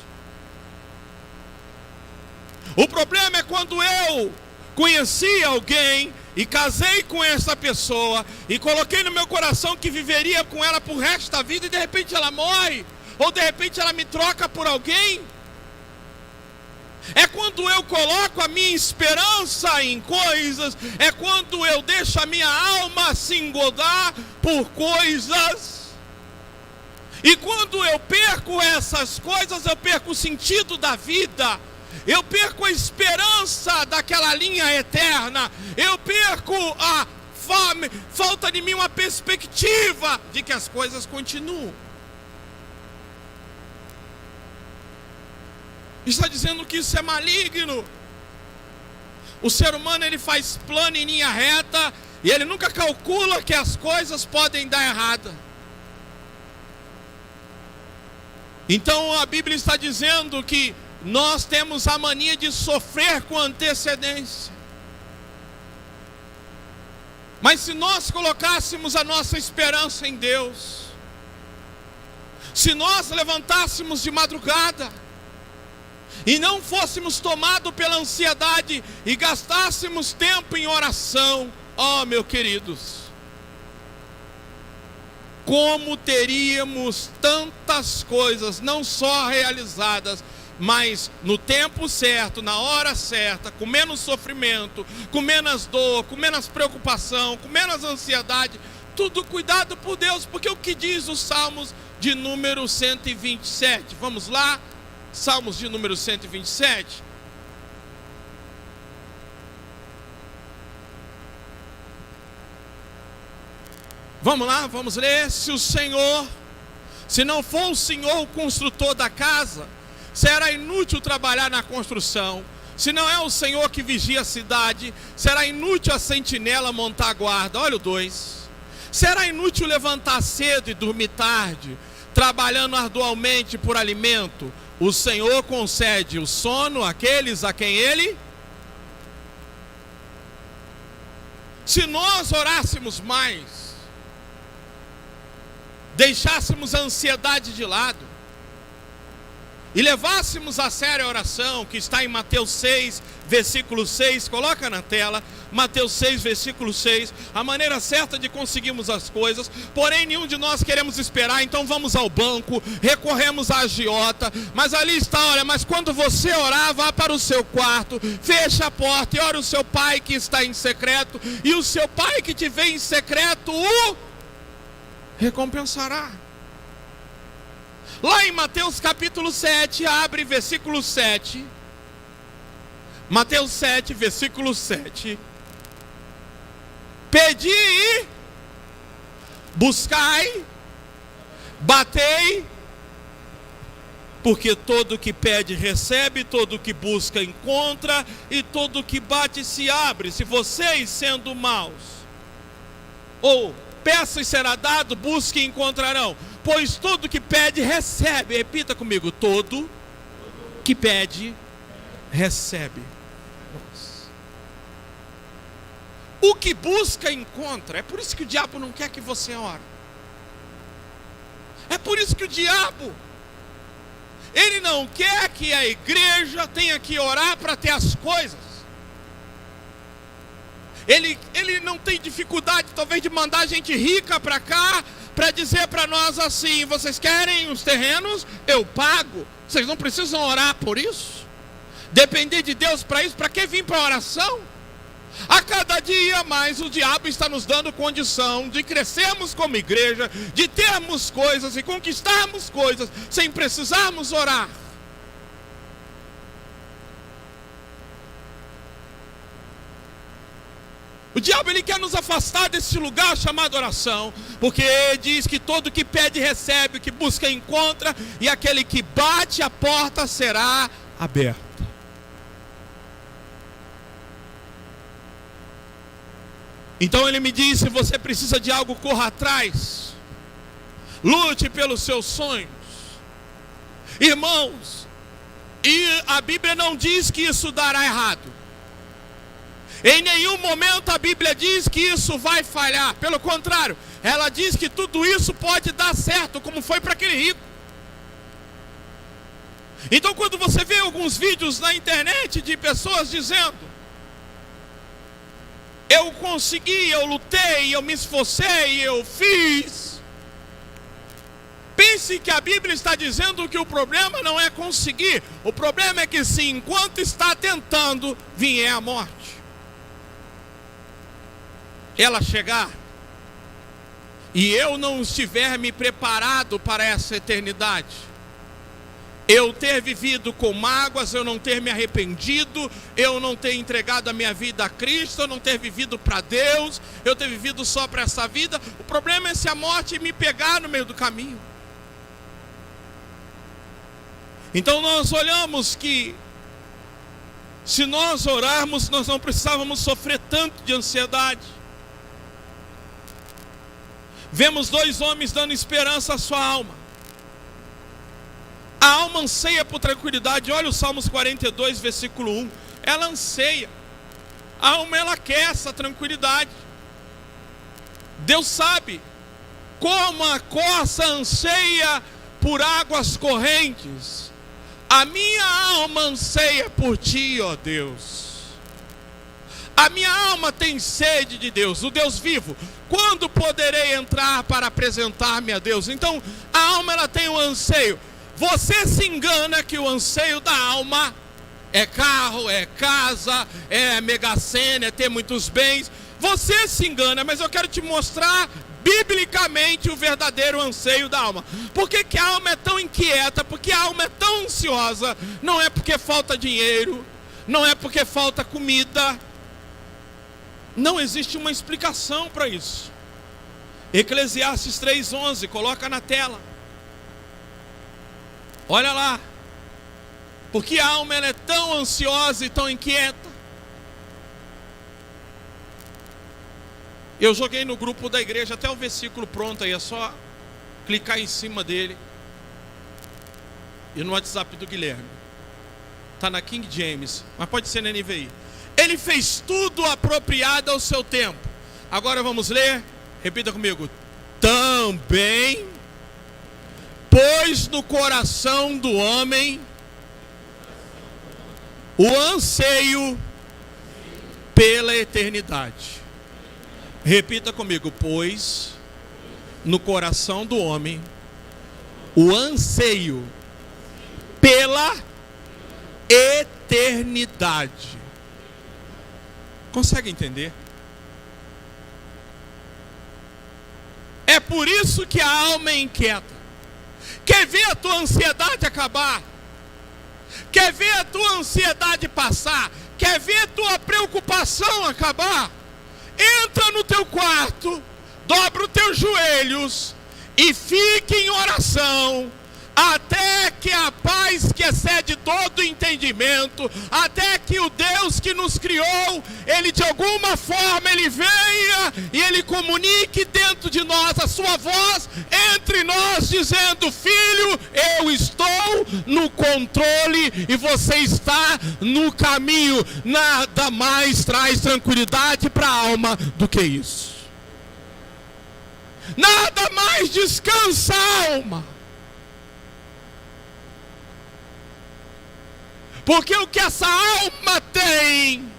O problema é quando eu conheci alguém e casei com essa pessoa e coloquei no meu coração que viveria com ela pro resto da vida, e de repente ela morre, ou de repente ela me troca por alguém. É quando eu coloco a minha esperança em coisas, é quando eu deixo a minha alma se engodar por coisas. E quando eu perco essas coisas, eu perco o sentido da vida, eu perco a esperança daquela linha eterna, eu perco a fome, falta de mim uma perspectiva de que as coisas continuam. Está dizendo que isso é maligno. O ser humano, ele faz plano em linha reta e ele nunca calcula que as coisas podem dar errada. Então a Bíblia está dizendo que nós temos a mania de sofrer com antecedência. Mas se nós colocássemos a nossa esperança em Deus, se nós levantássemos de madrugada e não fôssemos tomados pela ansiedade e gastássemos tempo em oração, ó, meus queridos, como teríamos tantas coisas, não só realizadas, mas no tempo certo, na hora certa, com menos sofrimento, com menos dor, com menos preocupação, com menos ansiedade, tudo cuidado por Deus, porque o que diz os Salmos de número 127? Vamos lá, Salmos de número 127. Vamos lá, vamos ler. Se não for o Senhor o construtor da casa, será inútil trabalhar na construção. Se não é o Senhor que vigia a cidade, será inútil a sentinela montar guarda. Olha o 2. Será inútil levantar cedo e dormir tarde, trabalhando arduamente por alimento. O Senhor concede o sono àqueles a quem Ele... Se nós orássemos mais, deixássemos a ansiedade de lado e levássemos a sério a oração, que está em Mateus 6, versículo 6, coloca na tela, Mateus 6, versículo 6, a maneira certa de conseguirmos as coisas, porém nenhum de nós queremos esperar, então vamos ao banco, recorremos à agiota, mas ali está, olha, mas quando você orar, vá para o seu quarto, feche a porta e ore o seu pai que está em secreto, e o seu pai que te vê em secreto o recompensará. Lá em Mateus capítulo 7, abre versículo 7. Mateus 7, versículo 7. Pedi e buscai, batei, porque todo que pede recebe, todo que busca encontra, e todo que bate se abre. Se vocês, sendo maus, ou peça e será dado, busque e encontrarão. Pois todo que pede, recebe. Repita comigo: todo que pede, recebe. O que busca, encontra. É por isso que o diabo não quer que você ore. É por isso que o diabo, ele não quer que a igreja tenha que orar para ter as coisas. Ele não tem dificuldade, talvez, de mandar gente rica para cá, para dizer para nós assim: vocês querem os terrenos? Eu pago. Vocês não precisam orar por isso? Depender de Deus para isso? Para que vir para a oração? A cada dia mais o diabo está nos dando condição de crescermos como igreja, de termos coisas e conquistarmos coisas sem precisarmos orar. O diabo, ele quer nos afastar desse lugar chamado oração, porque ele diz que todo que pede recebe, o que busca encontra, e aquele que bate a porta será aberta. Então ele me diz: se você precisa de algo, corra atrás, lute pelos seus sonhos. Irmãos, E a Bíblia não diz que isso dará errado. Em nenhum momento a Bíblia diz que isso vai falhar. Pelo contrário, ela diz que tudo isso pode dar certo, como foi para aquele rico. Então quando você vê alguns vídeos na internet de pessoas dizendo: eu consegui, eu lutei, eu me esforcei, eu fiz. Pense que a Bíblia está dizendo que o problema não é conseguir. O problema é que se enquanto está tentando, vier a morte, ela chegar, e eu não estiver me preparado para essa eternidade, eu ter vivido com mágoas, eu não ter me arrependido, eu não ter entregado a minha vida a Cristo, eu não ter vivido para Deus, eu ter vivido só para essa vida, o problema é se a morte me pegar no meio do caminho. Então nós olhamos que, se nós orarmos, nós não precisávamos sofrer tanto de ansiedade. Vemos dois homens dando esperança à sua alma. A alma anseia por tranquilidade. Olha o Salmos 42, versículo 1. Ela anseia. A alma, ela quer essa tranquilidade. Deus sabe como a corça anseia por águas correntes. A minha alma anseia por ti, ó Deus. A minha alma tem sede de Deus, o Deus vivo. Quando poderei entrar para apresentar-me a Deus? Então a alma, ela tem um anseio. Você se engana que o anseio da alma é carro, é casa, é Mega Sena, é ter muitos bens. Você se engana, mas eu quero te mostrar biblicamente o verdadeiro anseio da alma. Por que que a alma é tão inquieta? Porque a alma é tão ansiosa? Não é porque falta dinheiro, não é porque falta comida. Não existe uma explicação para isso. Eclesiastes 3:11, coloca na tela. Olha lá. Porque a alma, ela é tão ansiosa e tão inquieta. Eu joguei no grupo da igreja até o versículo pronto aí, é só clicar em cima dele. E no WhatsApp do Guilherme. Está na King James, mas pode ser na NVI. Ele fez tudo apropriado ao seu tempo. Agora vamos ler, repita comigo. Também pôs no coração do homem o anseio pela eternidade. Repita comigo. Pois no coração do homem o anseio pela eternidade. Consegue entender? É por isso que a alma é inquieta. Quer ver a tua ansiedade acabar? Quer ver a tua ansiedade passar? Quer ver a tua preocupação acabar? Entra no teu quarto, dobra os teus joelhos e fique em oração, até que a paz que excede todo entendimento, até que o Deus que nos criou, Ele de alguma forma, Ele venha e Ele comunique dentro de nós a sua voz, entre nós, dizendo: filho, eu estou no controle e você está no caminho. Nada mais traz tranquilidade para a alma do que isso. Nada mais descansa a alma. Porque o que essa alma tem,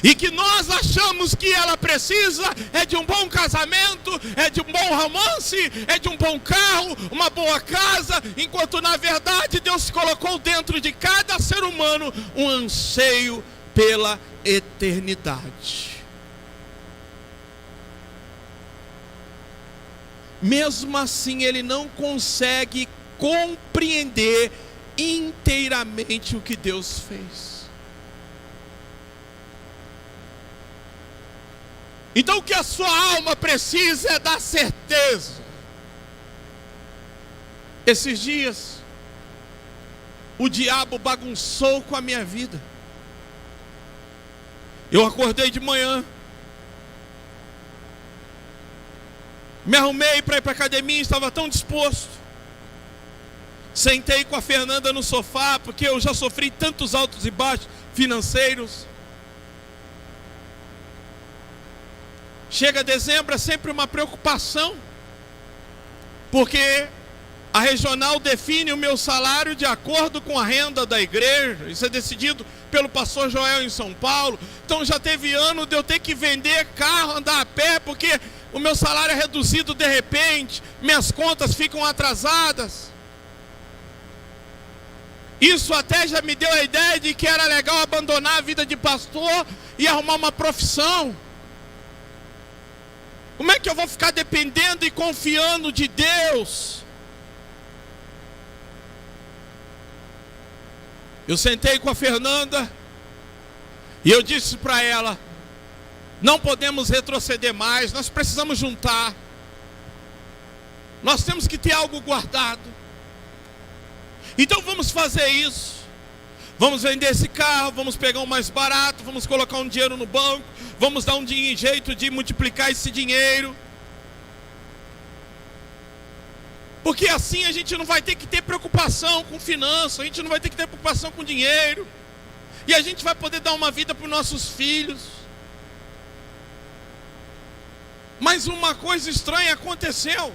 e que nós achamos que ela precisa, é de um bom casamento, é de um bom romance, é de um bom carro, uma boa casa, enquanto na verdade Deus colocou dentro de cada ser humano um anseio pela eternidade. Mesmo assim, ele não consegue compreender inteiramente o que Deus fez. Então o que a sua alma precisa é da certeza. Esses dias o diabo bagunçou com a minha vida. Eu acordei de manhã, me arrumei para ir para a academia, estava tão disposto. Sentei com a Fernanda no sofá, porque eu já sofri tantos altos e baixos financeiros. Chega dezembro, é sempre uma preocupação, porque a regional define o meu salário de acordo com a renda da igreja. Isso é decidido pelo pastor Joel em São Paulo. Então já teve ano de eu ter que vender carro, andar a pé, porque o meu salário é reduzido de repente, minhas contas ficam atrasadas. Isso até já me deu a ideia de que era legal abandonar a vida de pastor e arrumar uma profissão. Como é que eu vou ficar dependendo e confiando de Deus? Eu sentei com a Fernanda e eu disse para ela: não podemos retroceder mais, nós precisamos juntar. Nós temos que ter algo guardado. Então vamos fazer isso. Vamos vender esse carro, vamos pegar um mais barato, vamos colocar um dinheiro no banco, vamos dar um jeito de multiplicar esse dinheiro. Porque assim a gente não vai ter que ter preocupação com finanças, a gente não vai ter que ter preocupação com dinheiro. E a gente vai poder dar uma vida para os nossos filhos. Mas uma coisa estranha aconteceu.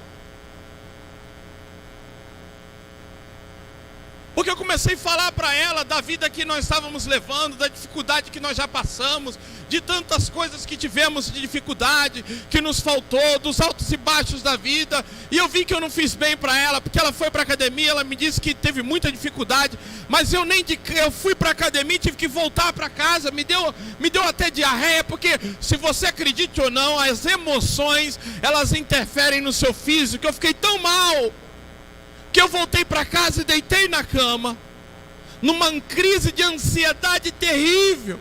Porque eu comecei a falar para ela da vida que nós estávamos levando, da dificuldade que nós já passamos, de tantas coisas que tivemos de dificuldade, que nos faltou, dos altos e baixos da vida. E eu vi que eu não fiz bem para ela, porque ela foi para a academia, ela me disse que teve muita dificuldade, mas eu fui para a academia e tive que voltar para casa, me deu até diarreia, porque se você acredite ou não, as emoções, elas interferem no seu físico. Eu fiquei tão mal que eu voltei para casa e deitei na cama, numa crise de ansiedade terrível,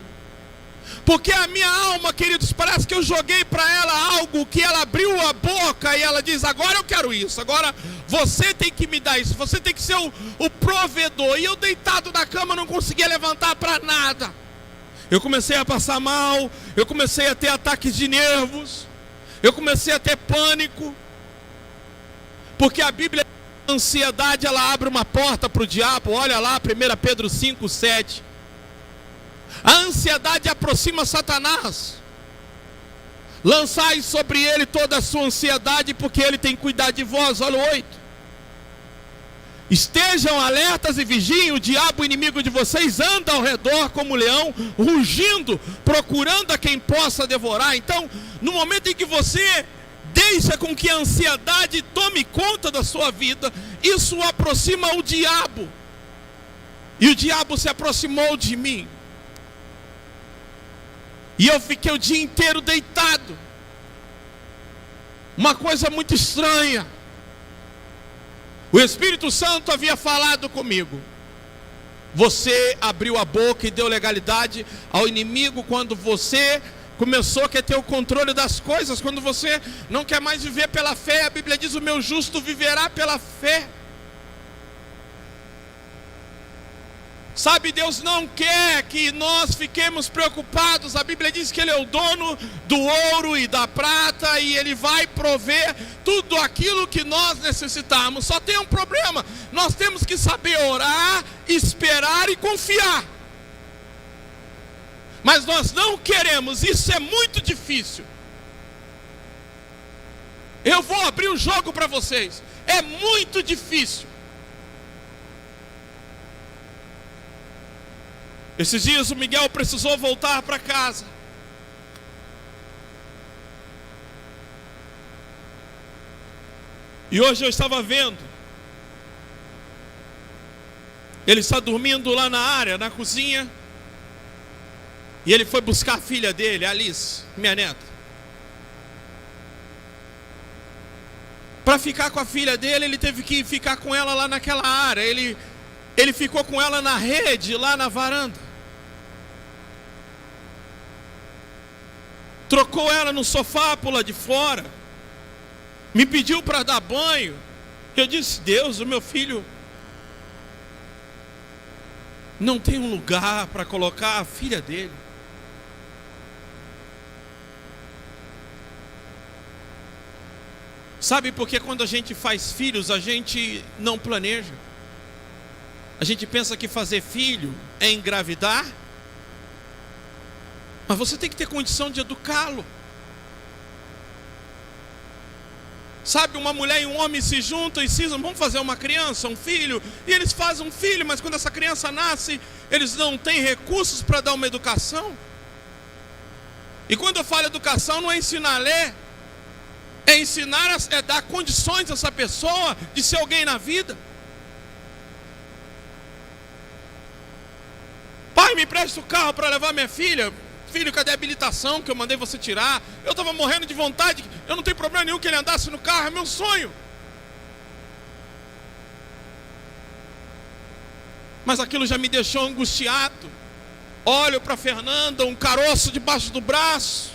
porque a minha alma, queridos, parece que eu joguei para ela algo que ela abriu a boca e ela diz: agora eu quero isso, agora você tem que me dar isso, você tem que ser o provedor. E eu deitado na cama não conseguia levantar para nada. Eu comecei a passar mal, eu comecei a ter ataques de nervos, eu comecei a ter pânico, porque a Bíblia, a ansiedade, ela abre uma porta para o diabo. Olha lá, 1 Pedro 5:7. A ansiedade aproxima Satanás. Lançai sobre ele toda a sua ansiedade, porque ele tem cuidado de vós. Olha o 8. Estejam alertas e vigiem, o diabo, inimigo de vocês, anda ao redor como leão, rugindo, procurando a quem possa devorar. Então, no momento em que você deixa com que a ansiedade tome conta da sua vida, isso aproxima o diabo. E o diabo se aproximou de mim. E eu fiquei o dia inteiro deitado. Uma coisa muito estranha. O Espírito Santo havia falado comigo: você abriu a boca e deu legalidade ao inimigo quando você começou a querer ter o controle das coisas, quando você não quer mais viver pela fé. A Bíblia diz: o meu justo viverá pela fé. Sabe, Deus não quer que nós fiquemos preocupados. A Bíblia diz que Ele é o dono do ouro e da prata, e Ele vai prover tudo aquilo que nós necessitamos. Só tem um problema: nós temos que saber orar, esperar e confiar. Mas nós não queremos, isso é muito difícil. Eu vou abrir o jogo para vocês. É muito difícil. Esses dias o Miguel precisou voltar para casa. E hoje eu estava vendo. Ele está dormindo lá na área, na cozinha. E ele foi buscar a filha dele, a Alice, minha neta, para ficar com a filha dele. Ele teve que ficar com ela lá naquela área. Ele ficou com ela na rede, lá na varanda. Trocou ela no sofá por lá de fora. Me pediu para dar banho. Eu disse: Deus, o meu filho não tem um lugar para colocar a filha dele. Sabe, porque quando a gente faz filhos, a gente não planeja. A gente pensa que fazer filho é engravidar, mas você tem que ter condição de educá-lo. Sabe, uma mulher e um homem se juntam e cisam, vamos fazer uma criança, um filho, e eles fazem um filho, mas quando essa criança nasce, eles não têm recursos para dar uma educação. E quando eu falo educação, não é ensinar a ler, é ensinar, é dar condições a essa pessoa de ser alguém na vida. Pai, me presta o carro para levar minha filha. Filho, cadê a habilitação que eu mandei você tirar? Eu estava morrendo de vontade, eu não tenho problema nenhum que ele andasse no carro, é meu sonho. Mas aquilo já me deixou angustiado. Olho para Fernanda, um caroço debaixo do braço.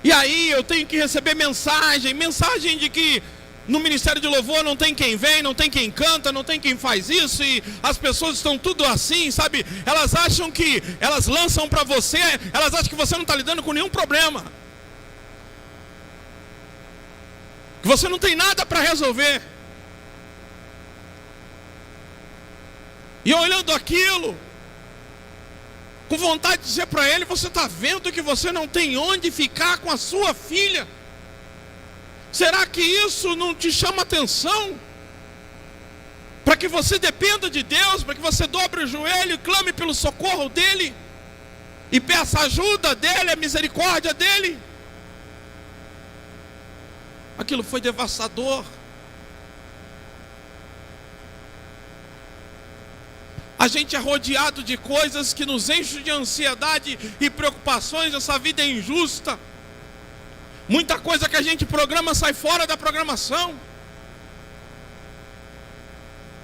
E aí eu tenho que receber mensagem de que no Ministério de Louvor não tem quem vem, não tem quem canta, não tem quem faz isso, e as pessoas estão tudo assim, sabe? Elas acham que, elas lançam para você, elas acham que você não está lidando com nenhum problema, que você não tem nada para resolver. E eu olhando aquilo, com vontade de dizer para ele, você está vendo que você não tem onde ficar com a sua filha? Será que isso não te chama atenção? Para que você dependa de Deus, para que você dobre o joelho e clame pelo socorro dEle, e peça a ajuda dEle, a misericórdia dEle. Aquilo foi devastador. A gente é rodeado de coisas que nos enchem de ansiedade e preocupações. Essa vida é injusta. Muita coisa que a gente programa sai fora da programação.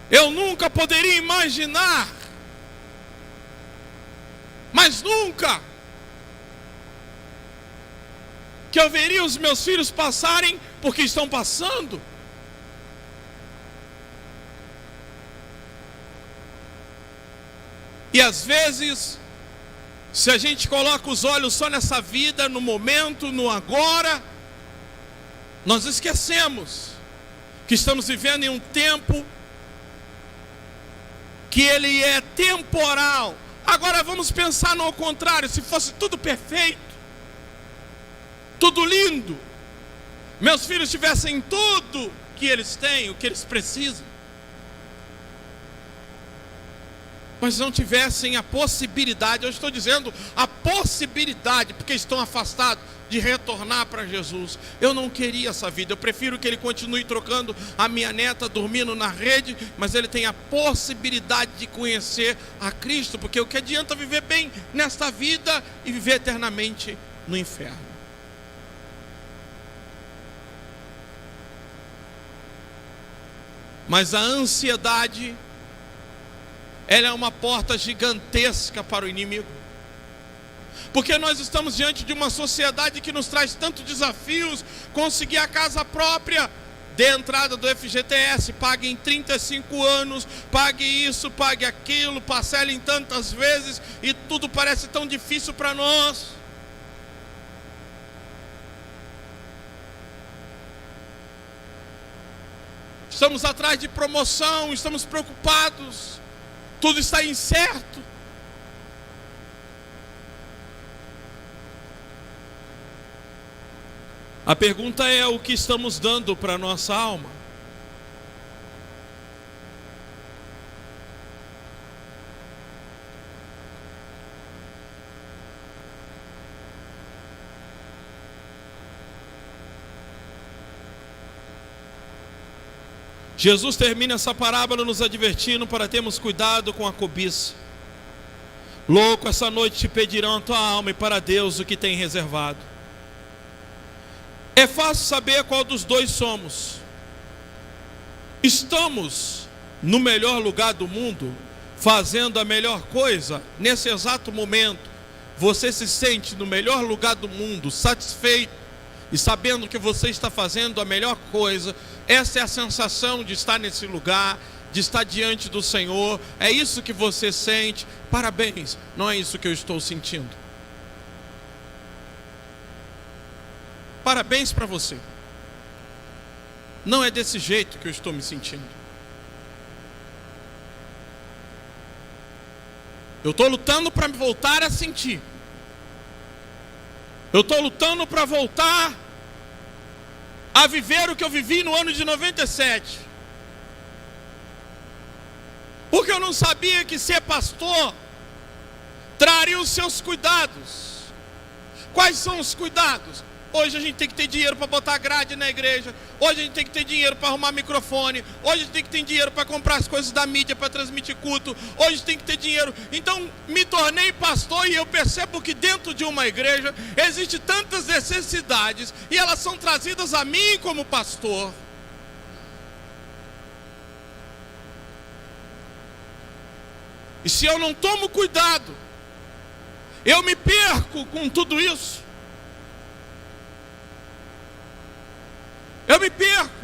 Eu nunca poderia imaginar, mas nunca, que eu veria os meus filhos passarem porque estão passando. E às vezes, se a gente coloca os olhos só nessa vida, no momento, no agora, nós esquecemos que estamos vivendo em um tempo que ele é temporal. Agora vamos pensar no contrário, se fosse tudo perfeito, tudo lindo, meus filhos tivessem tudo que eles têm, o que eles precisam, mas não tivessem a possibilidade, eu estou dizendo a possibilidade, porque estão afastados de retornar para Jesus. Eu não queria essa vida, eu prefiro que ele continue trocando a minha neta, dormindo na rede, mas ele tem a possibilidade de conhecer a Cristo, porque o que adianta viver bem nesta vida e viver eternamente no inferno? Mas a ansiedade, ela é uma porta gigantesca para o inimigo, porque nós estamos diante de uma sociedade que nos traz tantos desafios. Conseguir a casa própria, dê entrada do FGTS, pague em 35 anos, pague isso, pague aquilo, parcele em tantas vezes, e tudo parece tão difícil para nós. Estamos atrás de promoção, estamos preocupados, tudo está incerto. A pergunta é: o que estamos dando para a nossa alma? Jesus termina essa parábola nos advertindo para termos cuidado com a cobiça. Louco, essa noite te pedirão a tua alma, e para Deus o que tem reservado. É fácil saber qual dos dois somos. Estamos no melhor lugar do mundo, fazendo a melhor coisa nesse exato momento. Você se sente no melhor lugar do mundo, satisfeito e sabendo que você está fazendo a melhor coisa. Essa é a sensação de estar nesse lugar, de estar diante do Senhor. É isso que você sente? Parabéns, não é isso que eu estou sentindo. Parabéns para você. Não é desse jeito que eu estou me sentindo. Eu estou lutando para me voltar a sentir. Eu estou lutando para voltar a viver o que eu vivi no ano de 97. Porque eu não sabia que ser pastor traria os seus cuidados. Quais são os cuidados? Hoje a gente tem que ter dinheiro para botar grade na igreja. Hoje a gente tem que ter dinheiro para arrumar microfone. Hoje a gente tem que ter dinheiro para comprar as coisas da mídia, para transmitir culto. Hoje a gente tem que ter dinheiro. Então me tornei pastor e eu percebo que dentro de uma igreja existem tantas necessidades e elas são trazidas a mim como pastor. E se eu não tomo cuidado, eu me perco com tudo isso. Eu me perco.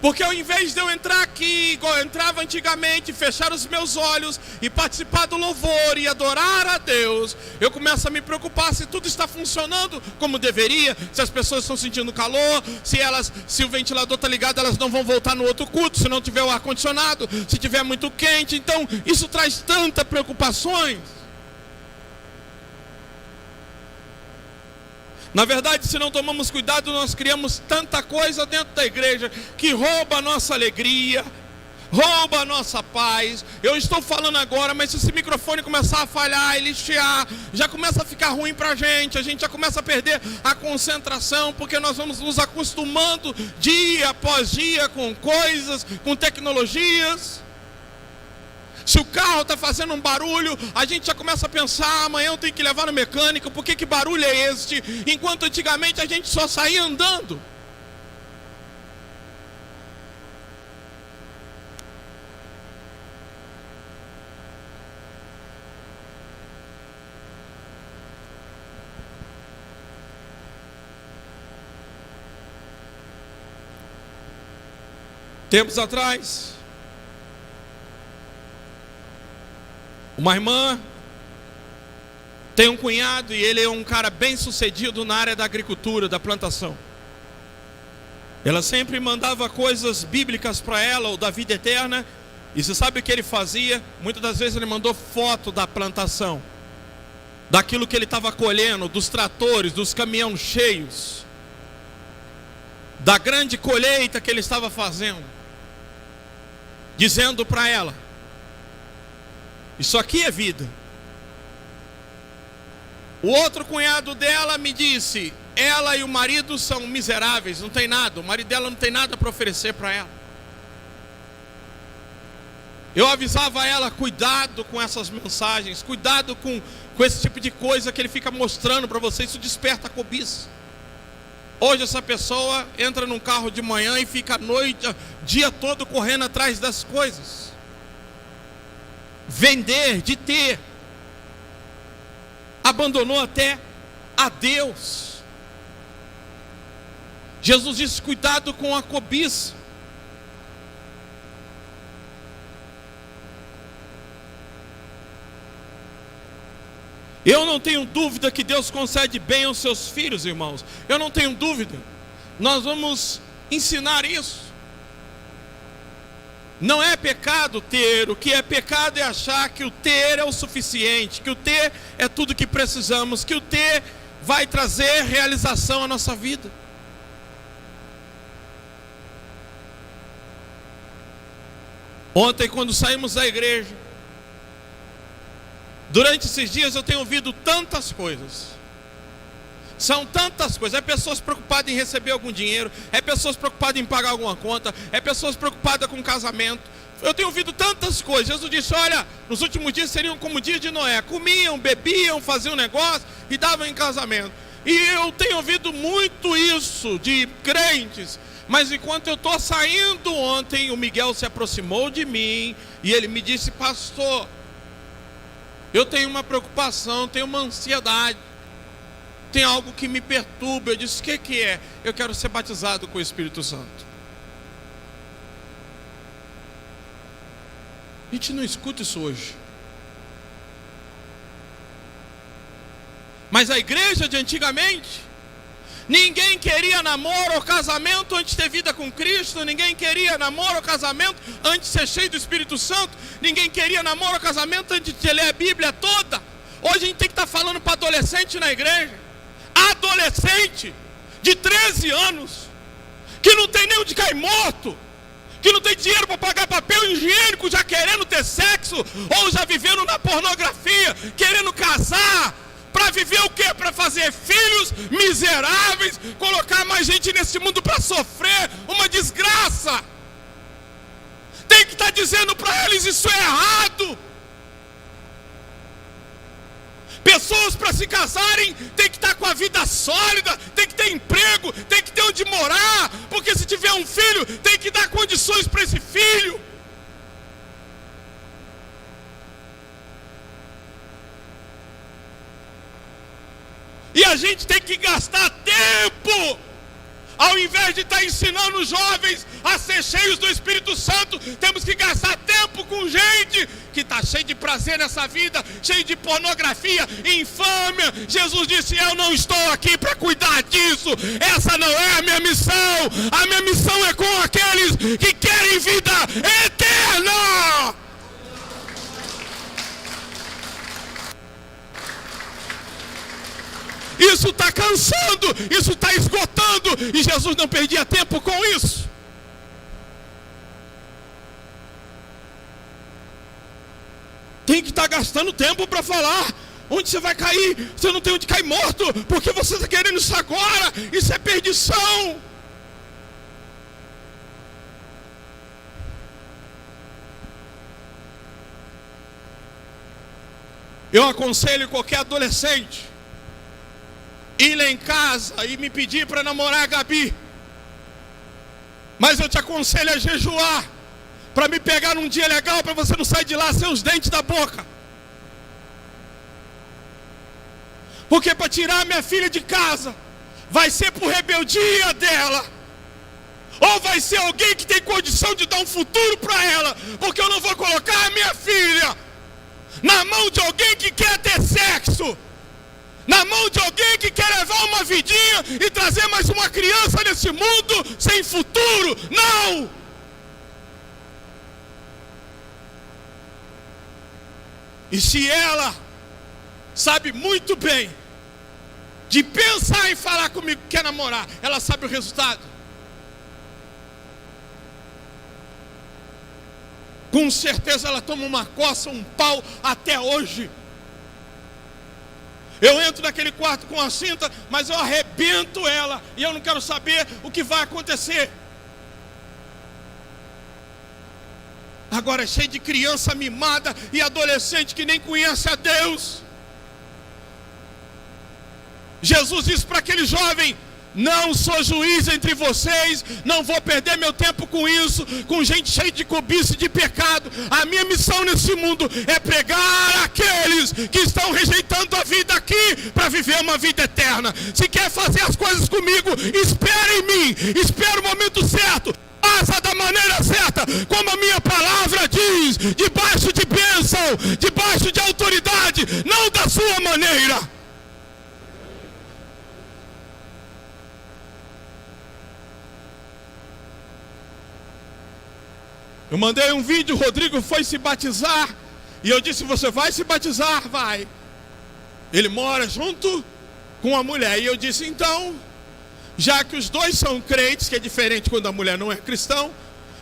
Porque ao invés de eu entrar aqui, igual eu entrava antigamente, fechar os meus olhos e participar do louvor e adorar a Deus, eu começo a me preocupar se tudo está funcionando como deveria, se as pessoas estão sentindo calor, se o ventilador está ligado, elas não vão voltar no outro culto, se não tiver o ar-condicionado, se tiver muito quente. Então isso traz tantas preocupações. Na verdade, se não tomamos cuidado, nós criamos tanta coisa dentro da igreja que rouba a nossa alegria, rouba a nossa paz. Eu estou falando agora, mas se esse microfone começar a falhar, ele chiar, já começa a ficar ruim para a gente já começa a perder a concentração, porque nós vamos nos acostumando dia após dia com coisas, com tecnologias. Se o carro está fazendo um barulho, a gente já começa a pensar, amanhã eu tenho que levar no mecânico, por que barulho é este? Enquanto antigamente a gente só saía andando. Tempos atrás, uma irmã tem um cunhado e ele é um cara bem sucedido na área da agricultura, da plantação. Ela sempre mandava coisas bíblicas para ela, ou da vida eterna. E você sabe o que ele fazia? Muitas das vezes ele mandou foto da plantação, daquilo que ele estava colhendo, dos tratores, dos caminhões cheios, da grande colheita que ele estava fazendo, dizendo para ela: isso aqui é vida. O outro cunhado dela me disse: ela e o marido são miseráveis, não tem nada. O marido dela não tem nada para oferecer para ela. Eu avisava ela: cuidado com essas mensagens, cuidado com esse tipo de coisa que ele fica mostrando para você. Isso desperta cobiça. Hoje essa pessoa entra num carro de manhã e fica a noite, dia todo correndo atrás das coisas. Vender, de ter. Abandonou até a Deus. Jesus disse: cuidado com a cobiça. Eu não tenho dúvida que Deus concede bem aos seus filhos, irmãos. Eu não tenho dúvida. Nós vamos ensinar isso. Não é pecado ter, o que é pecado é achar que o ter é o suficiente, que o ter é tudo que precisamos, que o ter vai trazer realização à nossa vida. Ontem, quando saímos da igreja, durante esses dias eu tenho ouvido tantas coisas. São tantas coisas. É pessoas preocupadas em receber algum dinheiro, é pessoas preocupadas em pagar alguma conta, é pessoas preocupadas com casamento. Eu tenho ouvido tantas coisas. Jesus disse: olha, nos últimos dias seriam como o dia de Noé. Comiam, bebiam, faziam negócio e davam em casamento. E eu tenho ouvido muito isso de crentes. Mas enquanto eu estou saindo ontem, o Miguel se aproximou de mim e ele me disse: pastor, eu tenho uma preocupação, tenho uma ansiedade, tem algo que me perturba. Eu disse: o que é? Eu quero ser batizado com o Espírito Santo. A gente não escuta isso hoje. Mas a igreja de antigamente Ninguém queria namoro ou casamento antes de ter vida com Cristo. Ninguém queria namoro ou casamento antes de ser cheio do Espírito Santo. Ninguém queria namoro ou casamento antes de ler a Bíblia toda. Hoje a gente tem que estar falando para adolescente na igreja. Adolescente de 13 anos, que não tem nem onde cair morto, que não tem dinheiro para pagar papel higiênico, já querendo ter sexo, ou já vivendo na pornografia, querendo casar. Para viver o quê? Para fazer filhos miseráveis, colocar mais gente nesse mundo para sofrer uma desgraça. Tem que estar dizendo para eles: isso é errado. Pessoas para se casarem tem que estar com a vida sólida, tem que ter emprego, tem que ter onde morar, porque se tiver um filho, tem que dar condições para esse filho. E a gente tem que gastar tempo, ao invés de estar ensinando os jovens a ser cheios do Espírito Santo, temos que gastar tempo com gente que está cheio de prazer nessa vida, cheio de pornografia, infâmia. Jesus disse: eu não estou aqui para cuidar disso, essa não é a minha missão. A minha missão é com aqueles que querem vida eterna. Isso está cansando, isso está esgotando, e Jesus não perdia tempo com isso. Tem que estar gastando tempo para falar onde você vai cair. Você não tem onde cair morto, porque você está querendo isso agora. Isso é perdição. Eu aconselho qualquer adolescente ir lá em casa e me pedir para namorar a Gabi. Mas eu te aconselho a jejuar, para me pegar num dia legal, para você não sair de lá sem os dentes da boca. Porque para tirar minha filha de casa, vai ser por rebeldia dela, ou vai ser alguém que tem condição de dar um futuro para ela, porque eu não vou colocar a minha filha na mão de alguém que quer ter sexo, na mão de alguém que quer levar uma vidinha e trazer mais uma criança nesse mundo sem futuro. Não! E se ela sabe muito bem de pensar em falar comigo que quer namorar, ela sabe o resultado. Com certeza ela toma uma coça, um pau até hoje. Eu entro naquele quarto com a cinta, mas eu arrebento ela, e eu não quero saber o que vai acontecer. Agora é cheio de criança mimada e adolescente que nem conhece a Deus. Jesus disse para aquele jovem: não sou juiz entre vocês, não vou perder meu tempo com isso, com gente cheia de cobiça e de pecado. A minha missão nesse mundo é pregar àqueles que estão rejeitando a vida aqui para viver uma vida eterna. Se quer fazer as coisas comigo, espere em mim, espere o momento certo, faça da maneira certa, como a minha palavra diz, debaixo de bênção, debaixo de autoridade, não da sua maneira. Eu mandei um vídeo, o Rodrigo foi se batizar, e eu disse: você vai se batizar? Vai. Ele mora junto com a mulher, e eu disse: então, já que os dois são crentes, que é diferente quando a mulher não é cristão,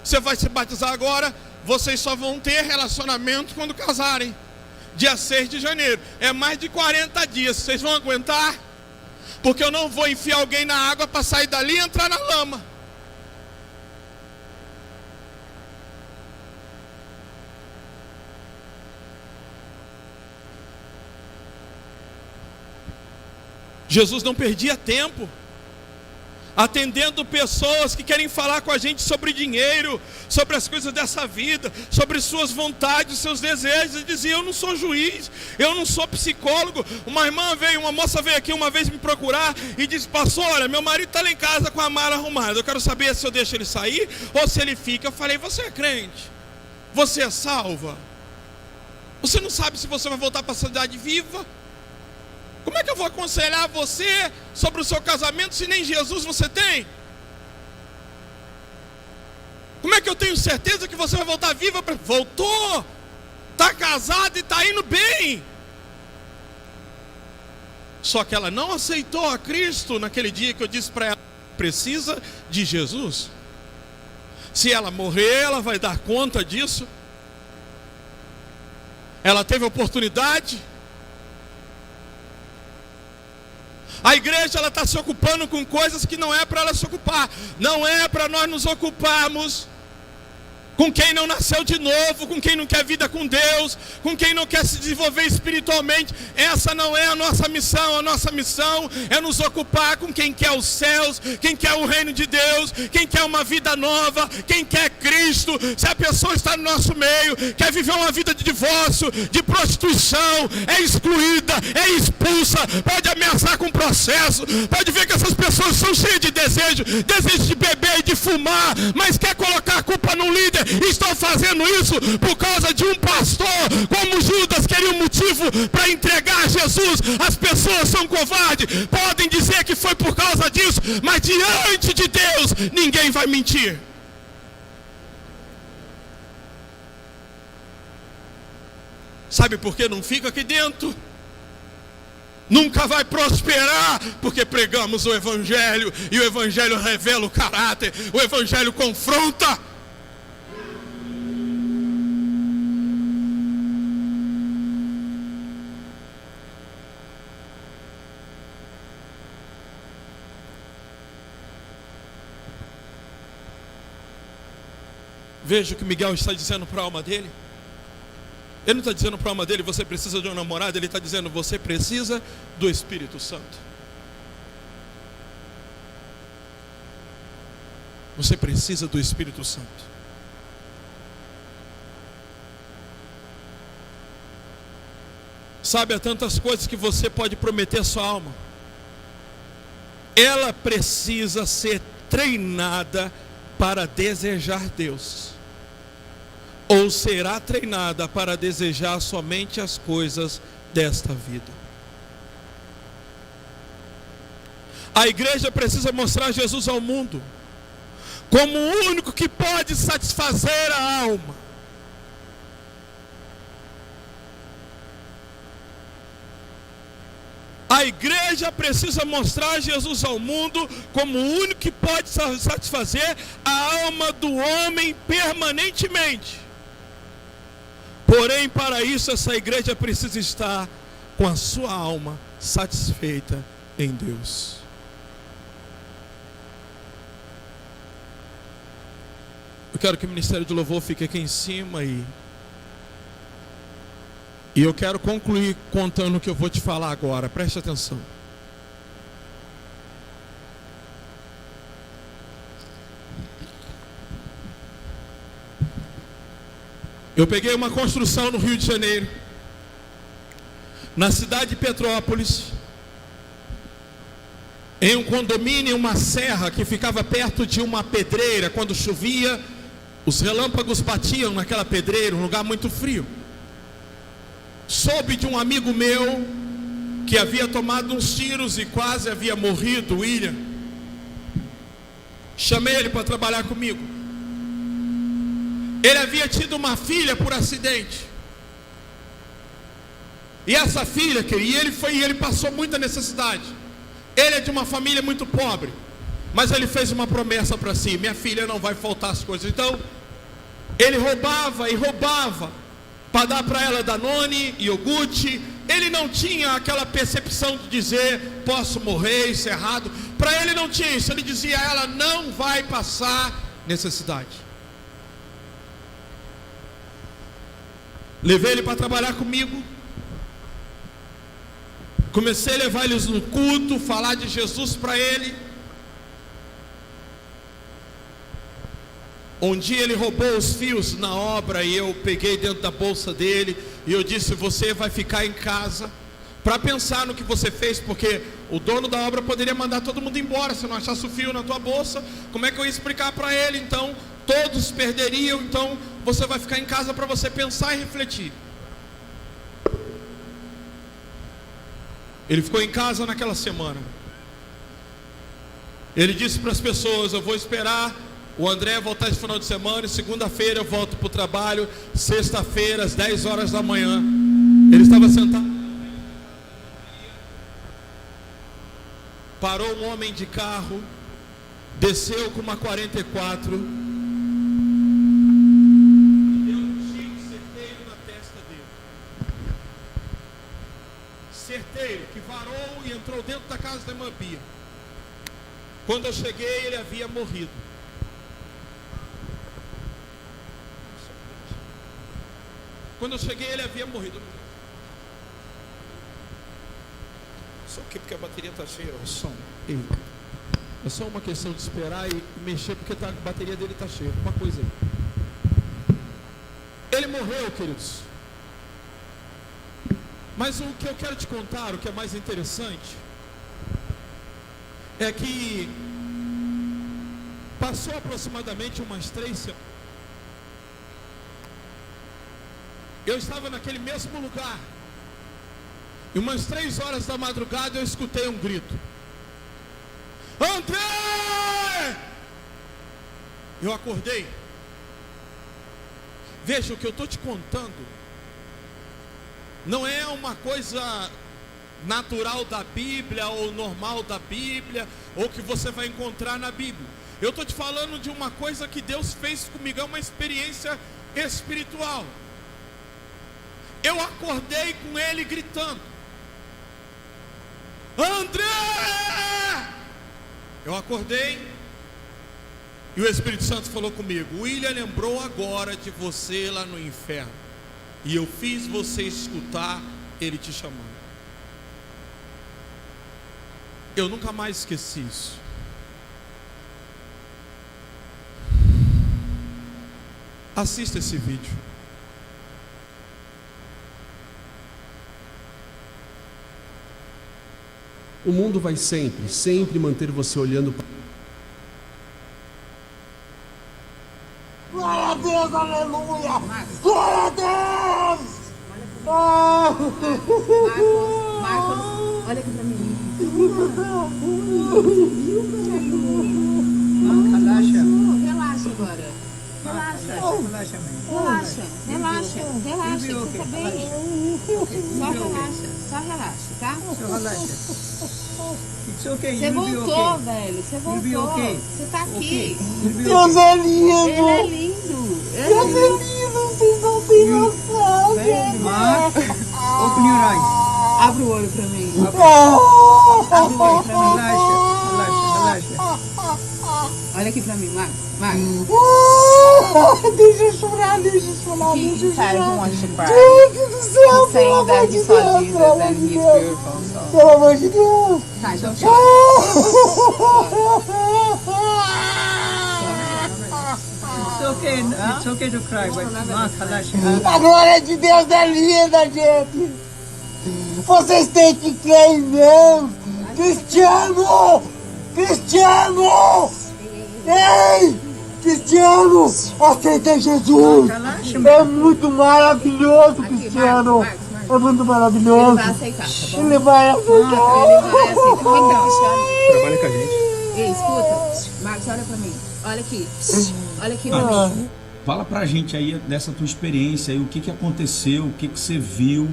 você vai se batizar agora, vocês só vão ter relacionamento quando casarem, dia 6 de janeiro, é mais de 40 dias, vocês vão aguentar? Porque eu não vou enfiar alguém na água para sair dali e entrar na lama. Jesus não perdia tempo atendendo pessoas que querem falar com a gente sobre dinheiro, sobre as coisas dessa vida, sobre suas vontades, seus desejos. Ele dizia: eu não sou juiz, eu não sou psicólogo. Uma moça veio aqui uma vez me procurar e disse: pastor, olha, meu marido está lá em casa com a mala arrumada, eu quero saber se eu deixo ele sair ou se ele fica. Eu falei: você é crente? Você é salva? Você não sabe se você vai voltar para a cidade viva? Como é que eu vou aconselhar você sobre o seu casamento se nem Jesus você tem? Como é que eu tenho certeza que você vai voltar viva? Voltou, está casado e está indo bem. Só que ela não aceitou a Cristo naquele dia que eu disse para ela: precisa de Jesus. Se ela morrer, ela vai dar conta disso. Ela teve oportunidade. A igreja ela está se ocupando com coisas que não é para ela se ocupar. Não é para nós nos ocuparmos com quem não nasceu de novo, com quem não quer vida com Deus, com quem não quer se desenvolver espiritualmente. Essa não é a nossa missão. A nossa missão é nos ocupar com quem quer os céus, quem quer o reino de Deus, quem quer uma vida nova, quem quer Cristo. Se a pessoa está no nosso meio, quer viver uma vida de divórcio, de prostituição, é excluída, é expulsa, pode ameaçar com processo, pode ver que essas pessoas são cheias de desejo de beber e de fumar, mas quer colocar a culpa no líder. Estão fazendo isso por causa de um pastor, como Judas queria um motivo para entregar Jesus. As pessoas são covardes, podem dizer que foi por causa disso, mas diante de Deus ninguém vai mentir. Sabe por que não fica aqui dentro? Nunca vai prosperar, porque pregamos o Evangelho, e o Evangelho revela o caráter, o Evangelho confronta. Veja o que Miguel está dizendo para a alma dele. Ele não está dizendo para a alma dele: você precisa de um namorado. Ele está dizendo: você precisa do Espírito Santo. Você precisa do Espírito Santo. Sabe, há tantas coisas que você pode prometer à sua alma. Ela precisa ser treinada para desejar Deus, ou será treinada para desejar somente as coisas desta vida. A igreja precisa mostrar Jesus ao mundo como o único que pode satisfazer a alma. A igreja precisa mostrar Jesus ao mundo como o único que pode satisfazer a alma do homem permanentemente. Porém, para isso, essa igreja precisa estar com a sua alma satisfeita em Deus. Eu quero que o Ministério de Louvor fique aqui em cima e eu quero concluir contando o que eu vou te falar agora. Preste atenção. Eu peguei uma construção no Rio de Janeiro, na cidade de Petrópolis, em um condomínio, uma serra que ficava perto de uma pedreira. Quando chovia, os relâmpagos batiam naquela pedreira, um lugar muito frio. Soube de um amigo meu que havia tomado uns tiros e quase havia morrido, William. Chamei ele para trabalhar comigo. Ele havia tido uma filha por acidente. E essa filha, ele passou muita necessidade. Ele é de uma família muito pobre, mas ele fez uma promessa para si: minha filha não vai faltar as coisas. Então, ele roubava e roubava para dar para ela Danone, iogurte. Ele não tinha aquela percepção de dizer: posso morrer, isso é errado. Para ele não tinha isso. Ele dizia: ela não vai passar necessidade. Levei ele para trabalhar comigo. Comecei a levar eles no culto, falar de Jesus para ele. Um dia ele roubou os fios na obra e eu peguei dentro da bolsa dele e eu disse: você vai ficar em casa para pensar no que você fez, porque o dono da obra poderia mandar todo mundo embora se não achasse o fio na tua bolsa. Como é que eu ia explicar para ele? Então todos perderiam. Então você vai ficar em casa para você pensar e refletir. Ele ficou em casa naquela semana. Ele disse para as pessoas: eu vou esperar o André voltar esse final de semana, e segunda-feira eu volto para o trabalho, sexta-feira às 10 horas da manhã. Ele estava sentado, parou um homem de carro, desceu com uma 44 e deu um tiro certeiro na testa dele. Certeiro, que varou e entrou dentro da casa da irmã Bia. Quando eu cheguei, ele havia morrido. Quando eu cheguei, ele havia morrido. Só que porque a bateria está cheia, o som. É só uma questão de esperar e mexer, porque a bateria dele está cheia. Uma coisa aí. Ele morreu, queridos. Mas o que eu quero te contar, o que é mais interessante, é que passou aproximadamente umas 3 semanas. Eu estava naquele mesmo lugar. E umas 3 horas da madrugada eu escutei um grito: André! Eu acordei. Veja, o que eu estou te contando não é uma coisa natural da Bíblia, ou normal da Bíblia, ou que você vai encontrar na Bíblia. Eu estou te falando de uma coisa que Deus fez comigo, é uma experiência espiritual. Eu acordei com ele gritando: André! Eu acordei e o Espírito Santo falou comigo: William lembrou agora de você lá no inferno, e eu fiz você escutar ele te chamando. Eu nunca mais esqueci isso. Assista esse vídeo. O mundo vai sempre manter você olhando para... Glória a Deus, aleluia! Glória a Deus! Marcos, olha aqui pra mim. Relaxa. Relaxa agora. Relaxa. Relaxa. Você tá bem? Só relaxa, tá? It's okay. Você voltou, velho. Você voltou. Você tá aqui. Deus é lindo! Ele é lindo. Deus é lindo, vocês não têm noção! Mark, open your eyes. Abre o olho pra mim. Relaxa. Olha aqui pra mim, Marcos. Deixa eu chorar. He said he wants to cry. Gente do céu, He's saying that he saw Jesus and he's beautiful. So. Pelo amor de Deus! Tá, então It's okay to cry, but Mark, relaxa. A glória de Deus é linda, gente! Vocês têm que crer em Deus! Cristiano! Ei! Cristiano! Aceita Jesus! É muito maravilhoso, Cristiano! É muito maravilhoso! ele vai aceitar, tá bom? Ele vai aceitar! Ele vai aceitar. Trabalha com a gente. Ei, escuta. Marcos, olha pra mim. Olha aqui. Olha aqui pra mim. Fala pra gente aí dessa tua experiência aí, o que aconteceu, o que você viu,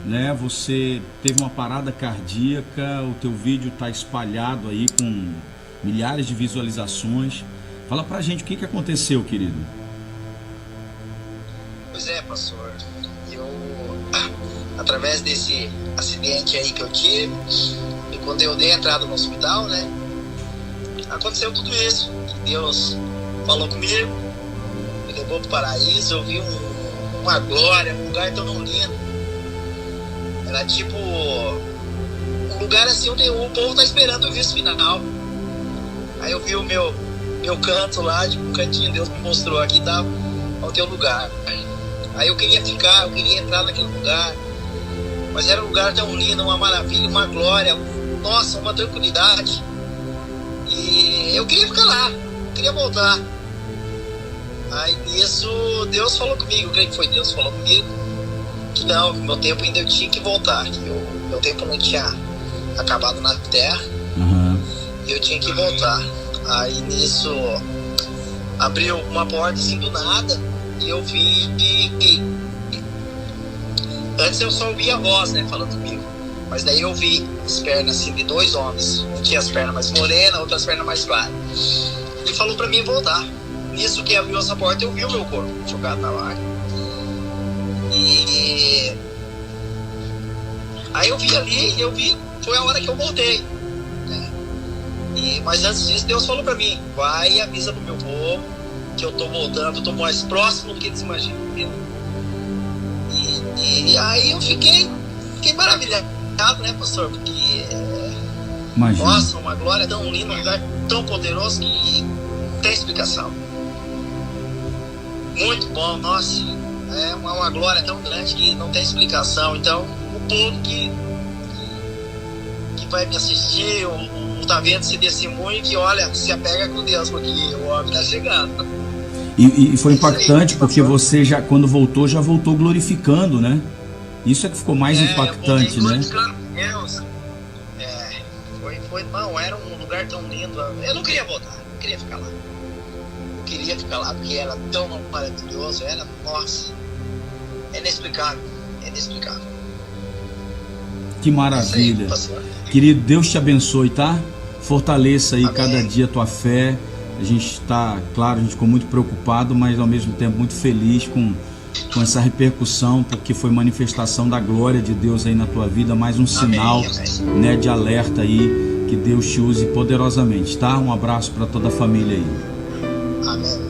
né? Você teve uma parada cardíaca, o teu vídeo tá espalhado aí com milhares de visualizações. Fala pra gente o que aconteceu, querido. Pois é, pastor. Eu, através desse acidente aí que eu tive, e quando eu dei a entrada no hospital, né? Aconteceu tudo isso. Deus falou comigo, me levou para o paraíso. Eu vi uma glória, um lugar tão lindo. Era tipo um lugar assim onde o povo tá esperando o visto final. Aí eu vi o meu canto lá, tipo um cantinho, Deus me mostrou: aqui tá o teu lugar. Aí eu queria ficar, eu queria entrar naquele lugar, mas era um lugar tão lindo, uma maravilha, uma glória, nossa, uma tranquilidade. E eu queria ficar lá, eu queria voltar. Aí nisso Deus falou comigo, eu creio que foi Deus que falou comigo, que não, que meu tempo ainda eu tinha que voltar, que meu tempo não tinha acabado na terra. Aham. E eu tinha que voltar. Aí nisso abriu uma porta assim do nada e eu vi que antes eu só ouvia a voz, né, falando comigo. Mas daí eu vi as pernas assim de dois homens. Um tinha as pernas mais morenas, outras pernas mais claras. E falou pra mim voltar. Nisso que abriu essa porta eu vi o meu corpo jogado na vaga. E aí eu vi ali, foi a hora que eu voltei. Mas antes disso, Deus falou pra mim: vai e avisa pro meu povo que eu tô voltando, eu tô mais próximo do que eles imaginam. E aí eu fiquei maravilhado, né, pastor? Porque, Imagina. nossa, uma glória tão linda, um lugar tão poderoso que não tem explicação. Muito bom, nossa. É uma glória tão grande que não tem explicação. Então, o povo que vai me assistir, tá vendo esse testemunho, que olha, se apega com Deus, porque o homem tá chegando. E foi impactante porque você já, quando voltou, já voltou glorificando, né? Isso é que ficou mais impactante, né? Deus. Não, era um lugar tão lindo. Eu não queria voltar, eu queria ficar lá. Eu queria ficar lá porque era tão maravilhoso, era, nossa, é inexplicável, Que maravilha. Isso aí, Querido, Deus te abençoe, tá? Fortaleça aí Amém. cada dia a tua fé. A gente está, claro, a gente ficou muito preocupado, mas ao mesmo tempo muito feliz com essa repercussão, porque foi manifestação da glória de Deus aí na tua vida, mais um sinal, Amém. né, de alerta aí, que Deus te use poderosamente, tá? Um abraço para toda a família aí. Amém.